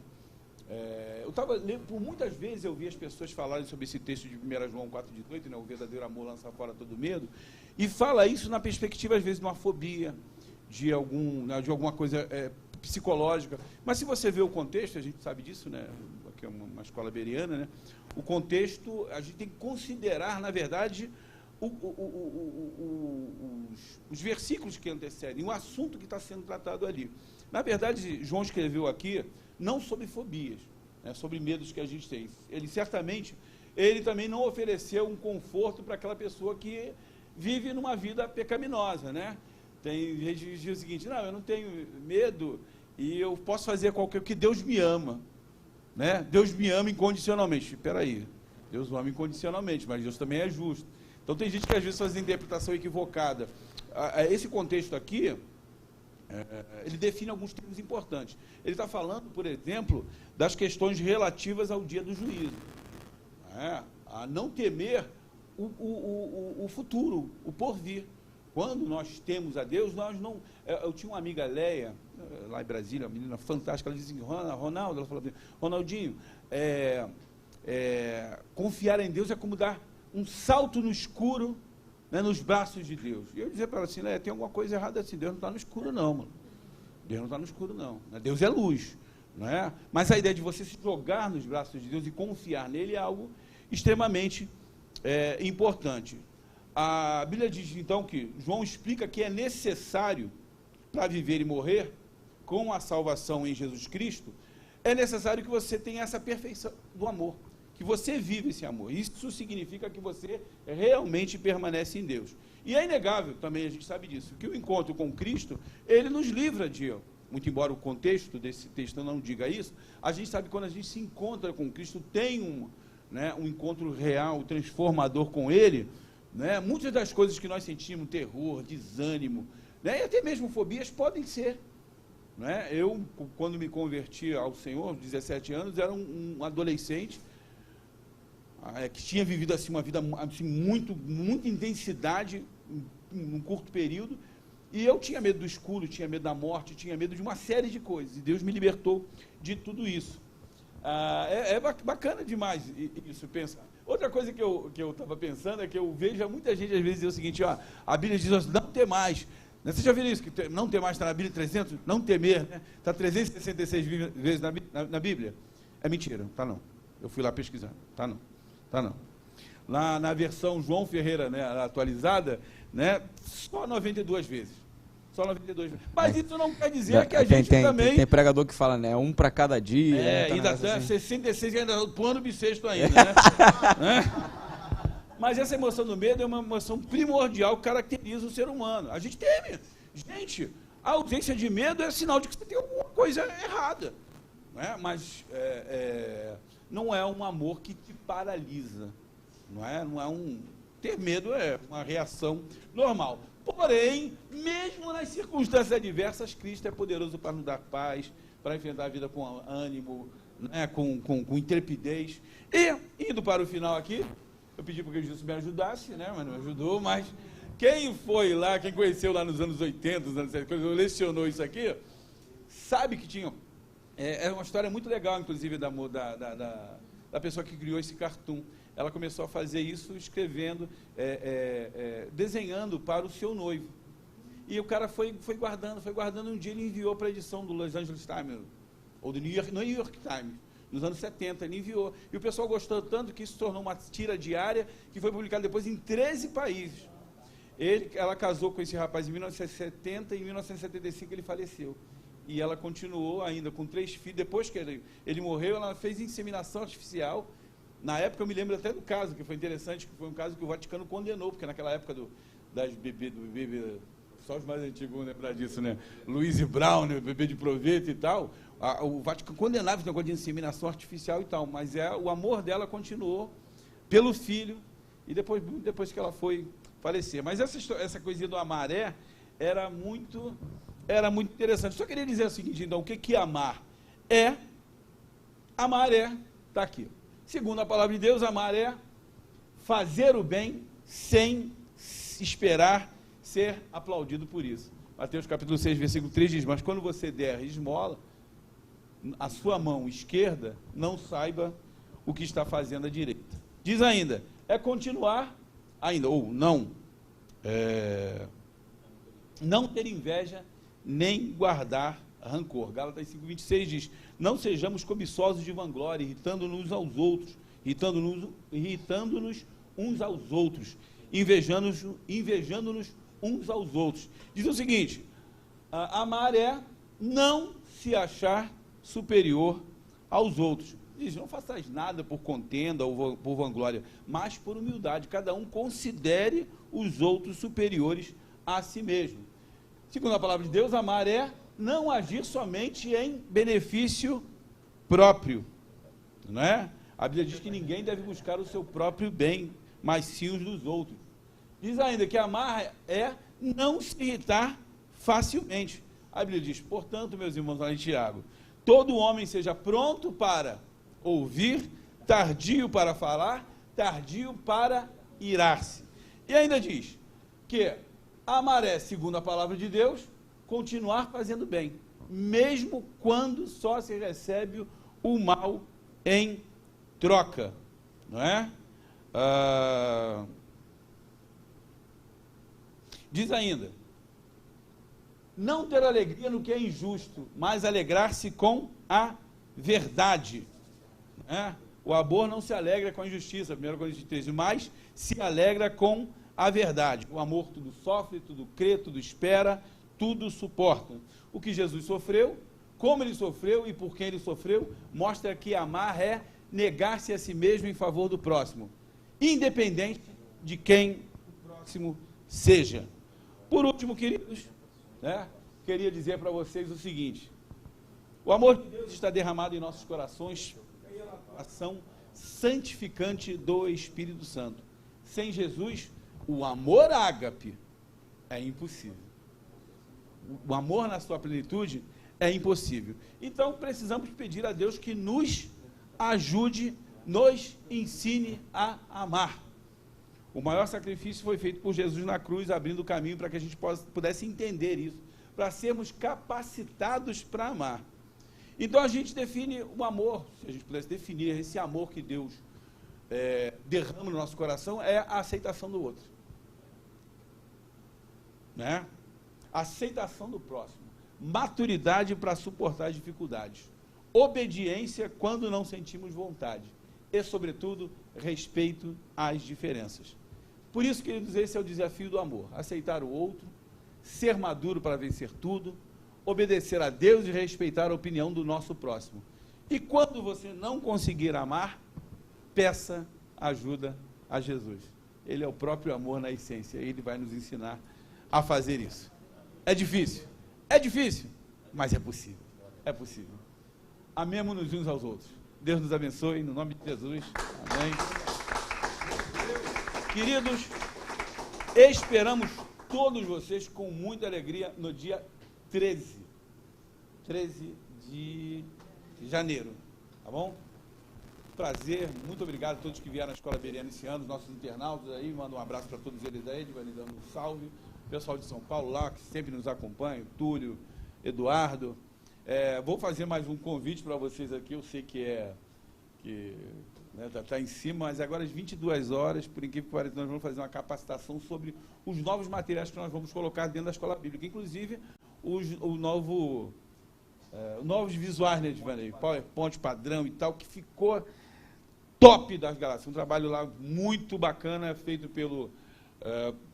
Eu estava lendo, por muitas vezes eu vi as pessoas falarem sobre esse texto de 1 João 4,18, né, o verdadeiro amor lança fora todo medo, e fala isso na perspectiva, às vezes, de uma fobia, de alguma coisa psicológica. Mas se você vê o contexto, a gente sabe disso, né? Aqui é uma escola beriana, né? O contexto, a gente tem que considerar, na verdade, os versículos que antecedem, o assunto que está sendo tratado ali. Na verdade, João escreveu aqui, não sobre fobias, né, sobre medos que a gente tem. Ele também não ofereceu um conforto para aquela pessoa que vive numa vida pecaminosa, né? Tem gente que diz o seguinte: não, eu não tenho medo e eu posso fazer qualquer coisa, porque Deus me ama, né? Deus me ama incondicionalmente. Espera aí, Deus o ama incondicionalmente, mas Deus também é justo. Então tem gente que às vezes faz a interpretação equivocada. Esse contexto aqui, ele define alguns termos importantes. Ele está falando, por exemplo, das questões relativas ao dia do juízo. A não temer o futuro, o porvir. Quando nós temos a Deus, nós não... Eu tinha uma amiga, Leia, lá em Brasília, uma menina fantástica, ela dizia assim, Ronaldo, ela falou assim, Ronaldinho, confiar em Deus é como dar um salto no escuro, né, nos braços de Deus. E eu dizia para ela assim, tem alguma coisa errada assim, Deus não está no escuro não, mano. Deus não está no escuro não. Deus é luz, não é? Mas a ideia de você se jogar nos braços de Deus e confiar nele é algo extremamente importante. A Bíblia diz, então, que João explica que é necessário, para viver e morrer, com a salvação em Jesus Cristo, é necessário que você tenha essa perfeição do amor, que você vive esse amor. Isso significa que você realmente permanece em Deus. E é inegável, também a gente sabe disso, que o encontro com Cristo, ele nos livra de... Muito embora o contexto desse texto não diga isso, a gente sabe que quando a gente se encontra com Cristo, tem um encontro real, transformador com Ele, né? Muitas das coisas que nós sentimos, terror, desânimo, né? E até mesmo fobias, podem ser Não é? Eu, quando me converti ao Senhor, 17 anos, era um adolescente que tinha vivido assim, uma vida assim, muita intensidade em um curto período, e eu tinha medo do escuro, tinha medo da morte, tinha medo de uma série de coisas, e Deus me libertou de tudo isso. É bacana demais isso, pensa. Outra coisa que eu estava pensando é que eu vejo muita gente às vezes dizer o seguinte, ó, a Bíblia diz assim, não ter mais. Você já viu isso? Que não ter mais está na Bíblia 300? Não temer, né? Está 366 vezes na Bíblia. É mentira, tá não. Eu fui lá pesquisar, tá não. Tá não. Lá na versão João Ferreira, né, atualizada, né, só 92 vezes. Só 92 vezes. Mas isso não quer dizer que a gente também...
Tem pregador que fala, né, um para cada dia.
Ainda até assim. 66 ainda, plano bissexto ainda, né? Mas essa emoção do medo é uma emoção primordial que caracteriza o ser humano. A gente teme. Gente, a ausência de medo é sinal de que você tem alguma coisa errada. Né? Mas não é um amor que te paralisa. Não é ter medo é uma reação normal. Porém, mesmo nas circunstâncias adversas, Cristo é poderoso para nos dar paz, para enfrentar a vida com ânimo, né? com intrepidez. E, indo para o final aqui, eu pedi para que Jesus me ajudasse, né? Mas não ajudou, mas quem foi lá, quem conheceu lá nos anos 80, nos anos 70, quando lecionou isso aqui, sabe que tinha... É uma história muito legal, inclusive, da pessoa que criou esse cartoon. Ela começou a fazer isso escrevendo, desenhando para o seu noivo. E o cara foi guardando, um dia ele enviou para a edição do Los Angeles Times, ou do New York Times, nos anos 70, ele enviou. E o pessoal gostou tanto que isso se tornou uma tira diária, que foi publicada depois em 13 países. Ela casou com esse rapaz em 1970, e em 1975 ele faleceu. E ela continuou ainda com 3 filhos. Depois que ele morreu, ela fez inseminação artificial. Na época, eu me lembro até do caso, que foi interessante, que foi um caso que o Vaticano condenou, porque naquela época do bebê, só os mais antigos vão lembrar disso, né? Louise Brown, né? Bebê de proveito e tal. O Vaticano condenava esse negócio de inseminação artificial e tal, mas o amor dela continuou pelo filho, e depois que ela foi falecer. Mas essa coisinha do amaré era muito interessante. Só queria dizer o seguinte, então, o que é amar? Amar está aqui. Segundo a palavra de Deus, amar é fazer o bem sem esperar ser aplaudido por isso. Mateus capítulo 6, versículo 3 diz, mas quando você der esmola, a sua mão esquerda não saiba o que está fazendo a direita. Diz ainda, continuar ainda, ou não ter inveja, nem guardar rancor. Gálatas 5:26 diz, não sejamos cobiçosos de vanglória, irritando-nos uns aos outros, invejando-nos uns aos outros. Diz o seguinte, amar não se achar superior aos outros. Diz, não façais nada por contenda ou por vanglória, mas por humildade. Cada um considere os outros superiores a si mesmo. Segundo a palavra de Deus, amar não agir somente em benefício próprio, não é? A Bíblia diz que ninguém deve buscar o seu próprio bem, mas sim os dos outros. Diz ainda que amar não se irritar facilmente. A Bíblia diz, portanto, meus irmãos, lá em Tiago, todo homem seja pronto para ouvir, tardio para falar, tardio para irar-se. E ainda diz que amar segundo a palavra de Deus, continuar fazendo bem, mesmo quando só se recebe o mal em troca, não é? Diz ainda, não ter alegria no que é injusto, mas alegrar-se com a verdade, não é? O amor não se alegra com a injustiça, 1 Coríntios 13, mas se alegra com a verdade. O amor tudo sofre, tudo crê, tudo espera, tudo suporta. O que Jesus sofreu, como ele sofreu e por quem ele sofreu, mostra que amar negar-se a si mesmo em favor do próximo, independente de quem o próximo seja. Por último, queridos, queria dizer para vocês o seguinte, o amor de Deus está derramado em nossos corações pela ação santificante do Espírito Santo. Sem Jesus, o amor ágape é impossível. O amor na sua plenitude é impossível. Então, precisamos pedir a Deus que nos ajude, nos ensine a amar. O maior sacrifício foi feito por Jesus na cruz, abrindo o caminho para que a gente pudesse entender isso, para sermos capacitados para amar. Então, a gente define o amor, se a gente pudesse definir esse amor que Deus derrama no nosso coração, é a aceitação do outro. Né? Aceitação do próximo. Maturidade para suportar as dificuldades. Obediência quando não sentimos vontade. E, sobretudo, respeito às diferenças. Por isso, queridos, esse é o desafio do amor. Aceitar o outro, ser maduro para vencer tudo, obedecer a Deus e respeitar a opinião do nosso próximo. E quando você não conseguir amar, peça ajuda a Jesus. Ele é o próprio amor na essência. Ele vai nos ensinar a fazer isso. É difícil, mas é possível. É possível. Amemo-nos uns aos outros. Deus nos abençoe, no nome de Jesus. Amém. Queridos, esperamos todos vocês com muita alegria no dia 13 de janeiro, tá bom? Prazer, muito obrigado a todos que vieram à Escola Bereana esse ano, nossos internautas aí, mando um abraço para todos eles aí, vai lhe dando um salve. O pessoal de São Paulo lá, que sempre nos acompanha, Túlio, Eduardo. Vou fazer mais um convite para vocês aqui, eu sei que está em cima, mas agora às 22 horas, por incrível que pareça, nós vamos fazer uma capacitação sobre os novos materiais que nós vamos colocar dentro da Escola Bíblica, inclusive novos visuais, né, Divanei? PowerPoint padrão e tal, que ficou top das galáxias. Um trabalho lá muito bacana, feito pelo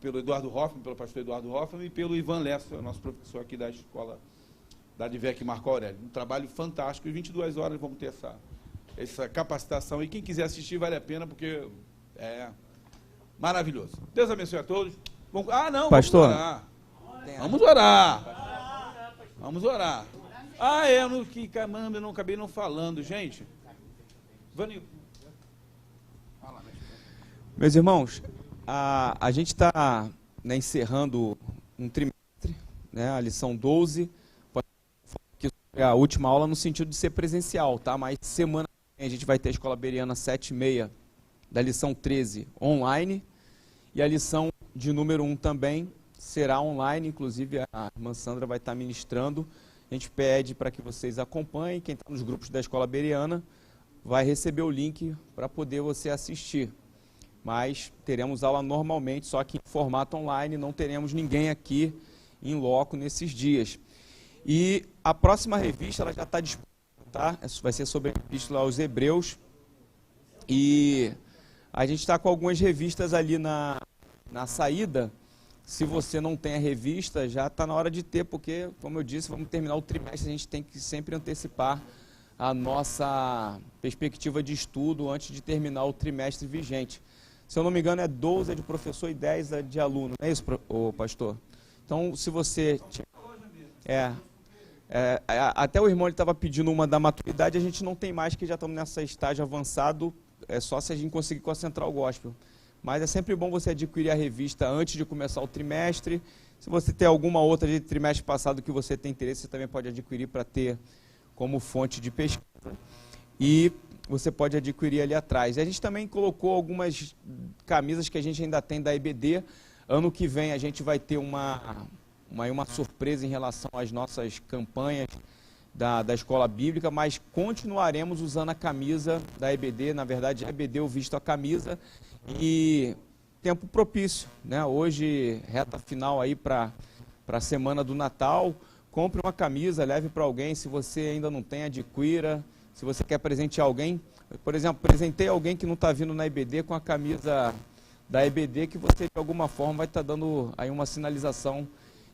Eduardo Hoffman, pelo pastor Eduardo Hoffman e pelo Ivan Lessa, nosso professor aqui da escola da Advec Marco Aurélio. Um trabalho fantástico, e 22 horas vamos ter essa capacitação. E quem quiser assistir, vale a pena, porque é maravilhoso. Deus abençoe a todos.
Pastor.
Vamos orar. Vamos orar. Eu não acabei não falando, gente. Vani.
Meus irmãos, a gente está encerrando um trimestre, né, a lição 12, a última aula no sentido de ser presencial, tá? Mas semana que vem a gente vai ter a Escola Bereana 7h30 da lição 13 online, e a lição de número 1 também será online, inclusive a irmã Sandra vai estar ministrando. A gente pede para que vocês acompanhem, quem está nos grupos da Escola Bereana vai receber o link para poder você assistir. Mas teremos aula normalmente, só que em formato online, não teremos ninguém aqui em loco nesses dias. E a próxima revista ela já está disponível, tá? Vai ser sobre a Epístola aos Hebreus. E a gente está com algumas revistas ali na saída. Se você não tem a revista, já está na hora de ter, porque, como eu disse, vamos terminar o trimestre, a gente tem que sempre antecipar a nossa perspectiva de estudo antes de terminar o trimestre vigente. Se eu não me engano, 12 de professor e 10 de aluno, não é isso, pastor? Então, se você... até o irmão estava pedindo uma da maturidade, a gente não tem mais, que já estamos nessa estágio avançado, é só se a gente conseguir com a Central Gospel. Mas é sempre bom você adquirir a revista antes de começar o trimestre. Se você tem alguma outra de trimestre passado que você tem interesse, você também pode adquirir para ter como fonte de pesquisa. E você pode adquirir ali atrás. E a gente também colocou algumas camisas que a gente ainda tem da EBD. Ano que vem a gente vai ter uma surpresa em relação às nossas campanhas da Escola Bíblica, mas continuaremos usando a camisa da EBD. Na verdade, a EBD eu visto a camisa. E tempo propício, né? Hoje, reta final aí para a semana do Natal, compre uma camisa, leve para alguém, se você ainda não tem, adquira. Se você quer presentear alguém, por exemplo, presentei alguém que não está vindo na EBD com a camisa da EBD, que você de alguma forma vai estar dando aí uma sinalização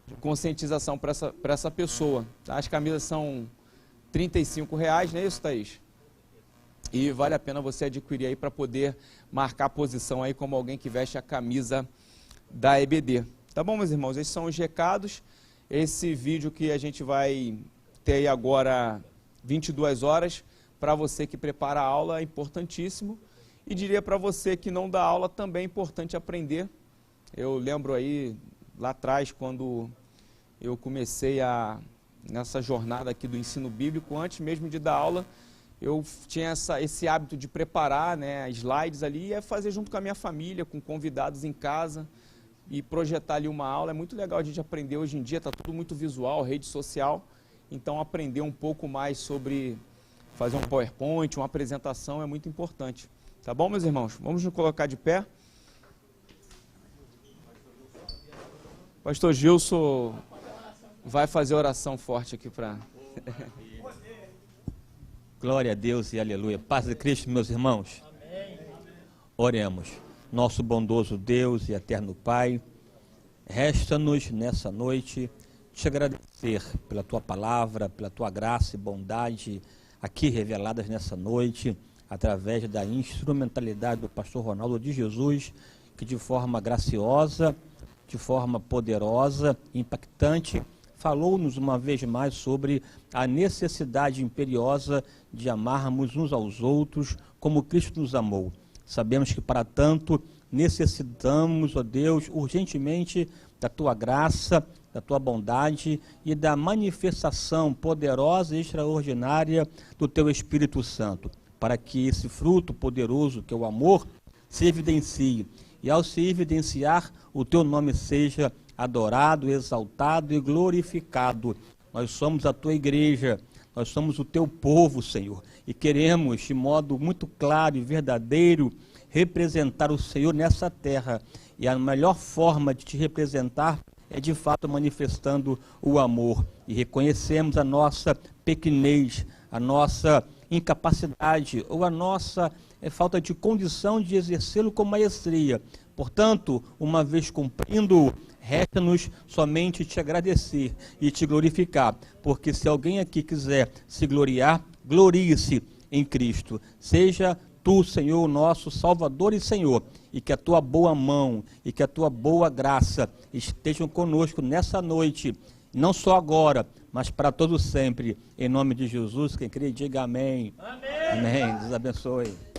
de conscientização para essa pessoa. Tá? As camisas são R$35, não é isso, Thaís? E vale a pena você adquirir aí para poder marcar a posição aí como alguém que veste a camisa da EBD. Tá bom, meus irmãos? Esses são os recados. Esse vídeo que a gente vai ter aí agora 22 horas, para você que prepara a aula, é importantíssimo. E diria para você que não dá aula, também é importante aprender. Eu lembro aí, lá atrás, quando eu comecei a nessa jornada aqui do ensino bíblico. Antes mesmo de dar aula, eu tinha esse hábito de preparar, né, slides ali e fazer junto com a minha família, com convidados em casa e projetar ali uma aula. É muito legal a gente aprender hoje em dia, está tudo muito visual, rede social, então aprender um pouco mais sobre fazer um PowerPoint, uma apresentação é muito importante. Tá bom, meus irmãos? Vamos nos colocar de pé. Pastor Gilson vai fazer oração forte aqui para...
Glória a Deus e aleluia. Paz de Cristo, meus irmãos. Oremos. Nosso bondoso Deus e eterno Pai, resta-nos nessa noite te agradecer pela tua palavra, pela tua graça e bondade aqui reveladas nessa noite, através da instrumentalidade do pastor Ronaldo de Jesus, que de forma graciosa, de forma poderosa, impactante, falou-nos uma vez mais sobre a necessidade imperiosa de amarmos uns aos outros como Cristo nos amou. Sabemos que para tanto necessitamos, ó Deus, urgentemente da tua graça, da tua bondade e da manifestação poderosa e extraordinária do teu Espírito Santo, para que esse fruto poderoso que é o amor se evidencie. E ao se evidenciar, o teu nome seja adorado, exaltado e glorificado. Nós somos a tua igreja, nós somos o teu povo, Senhor, e queremos, de modo muito claro e verdadeiro, representar o Senhor nessa terra. E a melhor forma de te representar é, de fato, manifestando o amor. E reconhecemos a nossa pequenez, a nossa incapacidade ou a nossa falta de condição de exercê-lo com maestria. Portanto, uma vez cumprindo, resta-nos somente te agradecer e te glorificar, porque se alguém aqui quiser se gloriar, glorie-se em Cristo. Seja tu, Senhor, nosso Salvador e Senhor, e que a tua boa mão e que a tua boa graça estejam conosco nessa noite, não só agora, mas para todo sempre. Em nome de Jesus, quem crê, diga amém. Amém. Amém. Deus abençoe.